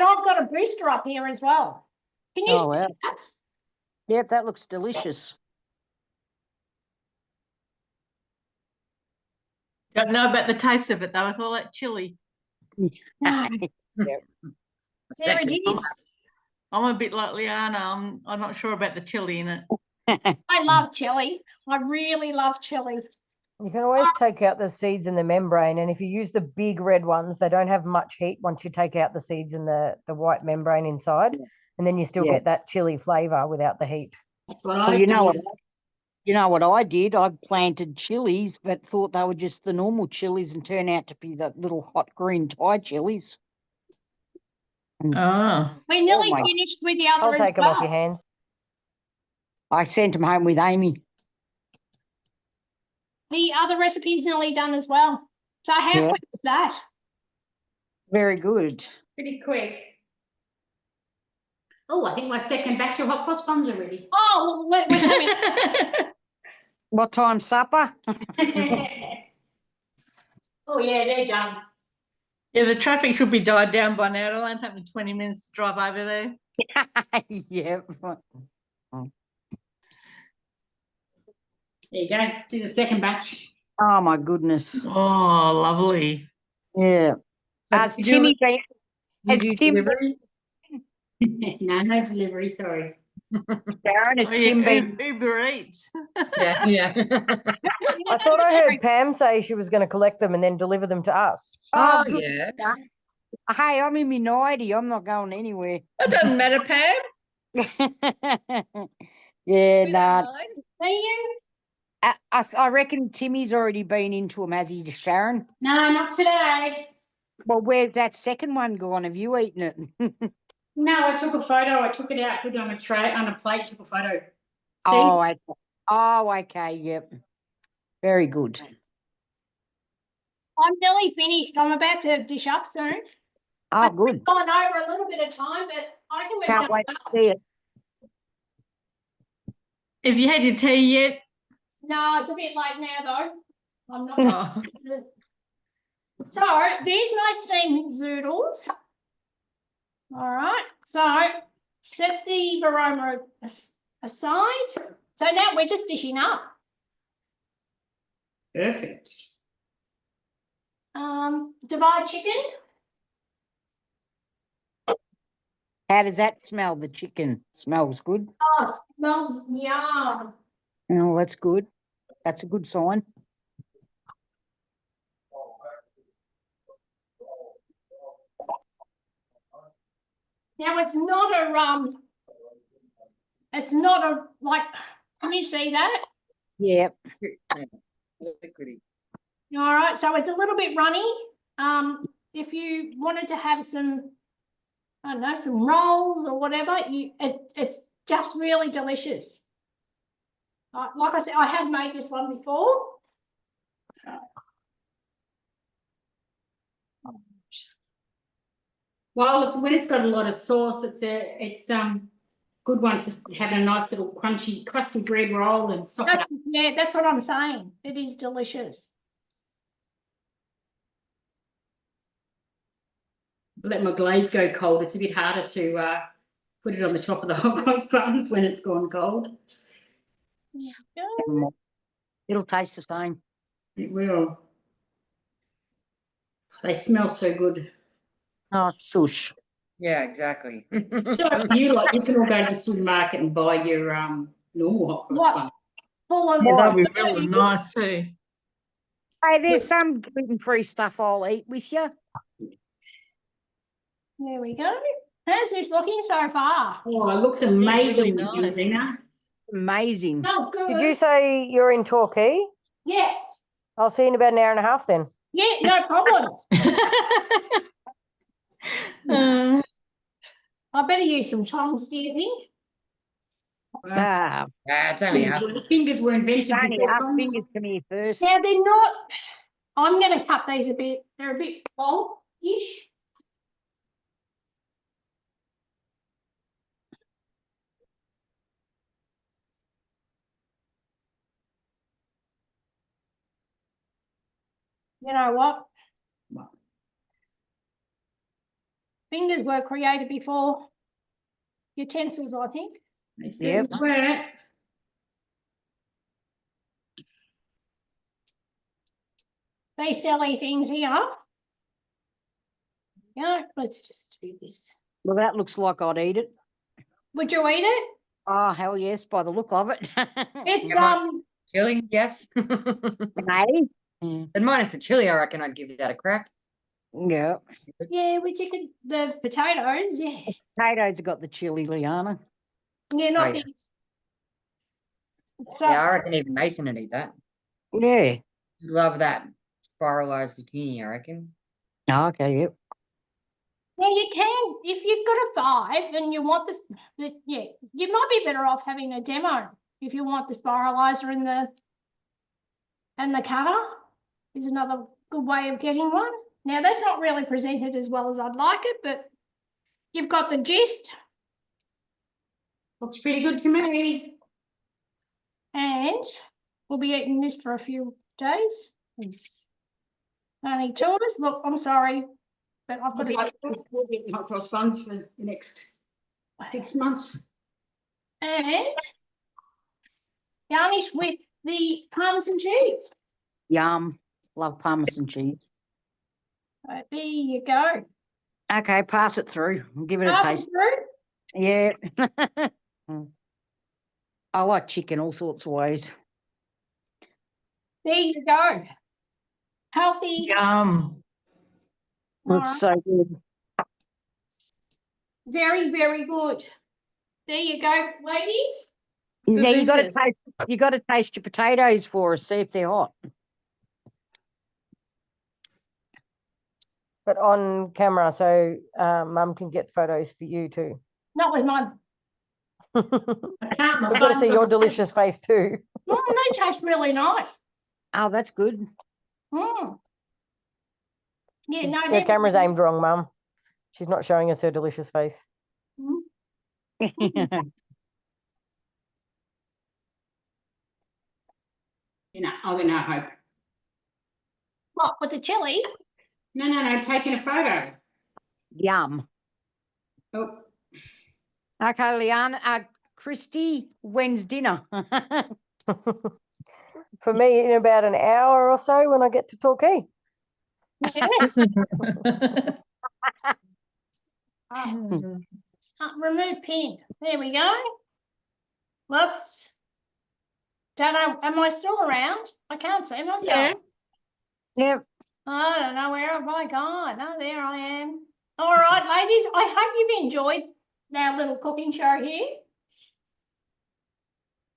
I've got a booster up here as well. Can you Oh, see wow. that? Yep, that looks delicious. Don't know about the taste of it though. With all that chili, No, A there second. it is. I'm a bit like Liana. I'm not sure about the chili in it. I love chili. I really love chili. You can always take out the seeds and the membrane, and if you use the big red ones, they don't have much heat once you take out the seeds and the white membrane inside, Yeah. and then you still Yeah. get that chili flavour without the heat. That's what Well, I you know did. what I did? I planted chilies, but thought they were just the normal chilies and turned out to be the little hot green Thai chilies. Oh, We're nearly my- finished with the other I'll as take them off your well. hands. I sent them home with Amy. The other recipe's nearly done as well. So how Yeah. quick was that? Very good. Pretty quick. Oh, I think my second batch of hot cross buns are ready. Oh, we're having What time supper? Oh yeah, they're done. yeah. The traffic should be died down by now. It'll only take me 20 minutes to drive over there. Yep. There you go. Do the second batch. Oh my goodness. Oh, lovely. Yeah. So Has did you Timmy do- been? you has do Tim- delivery? No delivery, sorry. Sharon, has Oh, yeah, Tim been? Uber Eats. Yeah, yeah. I thought I heard Pam say she was going to collect them and then deliver them to us. Oh, good. yeah. Hey, I'm in my 90. I'm not going anywhere. That doesn't matter, Pam. Yeah, We nah. don't mind. See you? I reckon Timmy's already been into them, has he, Sharon? No, not today. Well, where's that second one gone? Have you eaten it? No, I took a photo. I took it out, put it on a tray, on a plate, took a photo. See? Oh, okay, yep. Very good. I'm nearly finished. I'm about to dish up soon. Oh, good. Gone over a little bit of time, but I reckon we've Can't done wait to well. see it. Have you had your tea yet? No, it's a bit late now though. I'm not. Oh. So there's my steamed zoodles. All right. So set the aroma aside. So now we're just dishing up. Perfect. Divide chicken. How does that smell? The chicken smells good. Oh, smells yum. Oh, that's good. That's a good sign. Now it's not a it's not a like. Can you see that? Yep. Liquidy. All right. So it's a little bit runny. If you wanted to have some, I don't know, some rolls or whatever, it's just really delicious. Like I said, I have made this one before. So. Well, when it's got a lot of sauce, it's good one for having a nice little crunchy, crusty bread roll and sop it up. Yeah, that's what I'm saying. It is delicious. Let my glaze go cold. It's a bit harder to put it on the top of the hot cross buns when it's gone cold. It'll taste the same. It will. They smell so good. Oh, shush. Yeah, exactly. So you can all go to the supermarket and buy your normal hot cross What? buns. Full of Yeah, that'll be really nice too. Hey, there's some gluten-free stuff I'll eat with you. There we go. How's this looking so far? Oh, it looks amazing, really nice. Zena. Amazing. Smells good. Did you say you're in Torquay? Yes. I'll see you in about an hour and a half then. Yeah, no problems. I better use some tongs, do you think? Ah, It's only half. Fingers were invented only before our tongs. fingers come here first. Now they're not. I'm going to cut these a bit. They're a bit long-ish. You know what? Fingers were created before utensils, I think. They Yep. certainly were. These silly things here. Yeah, let's just do this. Well, that looks like I'd eat it. Would you eat it? Oh, hell yes, by the look of it. It's Yeah, Chili, yes. Hey? And minus the chili, I reckon I'd give that a crack. Yeah. yeah, which you could the potatoes, yeah. Potatoes have got the chili, Liana. Yeah, not Oh, yeah. these. So Yeah, I reckon even Mason would eat that. Yeah. Love that spiralized zucchini, I reckon. Oh, okay, yep. yeah, you can if you've got a 5 and you want this. Yeah, you might be better off having a demo if you want the spiralizer and the cutter. Is another good way of getting one. Now that's not really presented as well as I'd like it, but you've got the gist. Looks pretty good to me. And we'll be eating this for a few days. It's only 2 of us. Look, I'm sorry, but I've got to. We'll be eating hot cross buns for the next 6 months. And garnish with the Parmesan cheese. Yum. Love Parmesan cheese. Right, there you go. Okay, pass it through. Give it a Pass it taste. through. Yeah. I like chicken all sorts of ways. There you go. Healthy. Yum. All It's right. so good. Very, very good. There you go, ladies. Now Delicious. you got to taste your potatoes for us. See if they're hot. But on camera, so Mum can get photos for you too. Not with my. We've got to see your delicious face too. They taste really nice. Oh, that's good. Mm. Yeah, no, The they're camera's really aimed wrong, Mum. She's not showing us her delicious face. good. I'm gonna hope. What, with the chili? No, taking a photo. Yum. Oh, Okay, Leanne. Christy, when's dinner? For me, in about an hour or so when I get to Torquay. Remove pin. There we go. Whoops. Don't know. Am I still around? I can't see myself. Yeah. Yep. I don't know where have I gone. Oh, there I am. All right, ladies. I hope you've enjoyed our little cooking show here.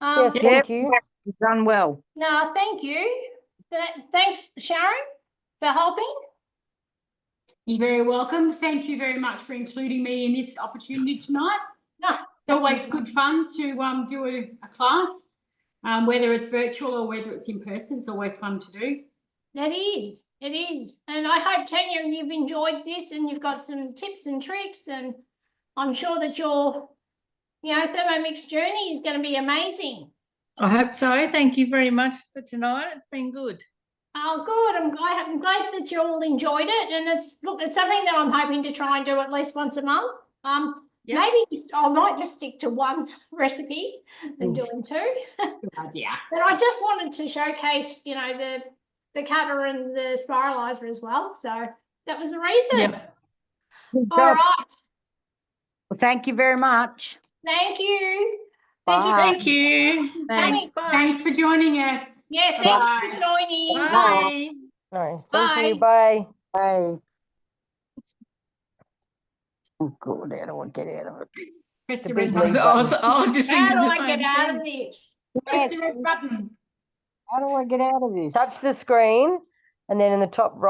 Yes, Yep. thank you. You've done well. No, thank you. Thanks, Sharon, for helping. you're very welcome. Thank you very much for including me in this opportunity tonight. No, It's always good fun to do a class, whether it's virtual or whether it's in person. It's always fun to do. it is. It is. And I hope, Tanya, you've enjoyed this and you've got some tips and tricks. And I'm sure that your, Thermomix journey is going to be amazing. I hope so. Thank you very much for tonight. It's been good. Oh, good. I'm glad that you all enjoyed it. And it's something that I'm hoping to try and do at least once a month. Yep. Maybe I might just stick to one recipe than doing two. Good idea. But I just wanted to showcase, the cutter and the spiralizer as well. So that was the reason. Yep. Good All job. right. Well, thank you very much. Thank you. Bye. Thank you. Thanks. Bye. Thanks for joining us. Yeah, Bye. thanks for joining. Bye. No, thank you. Bye. Bye. Bye. Oh, God, how do I get out of it? Press The the big red lead button. I was just How thinking do the I same get out thing. of this? Press the red button. How do I get out of this? Touch the screen and then in the top right.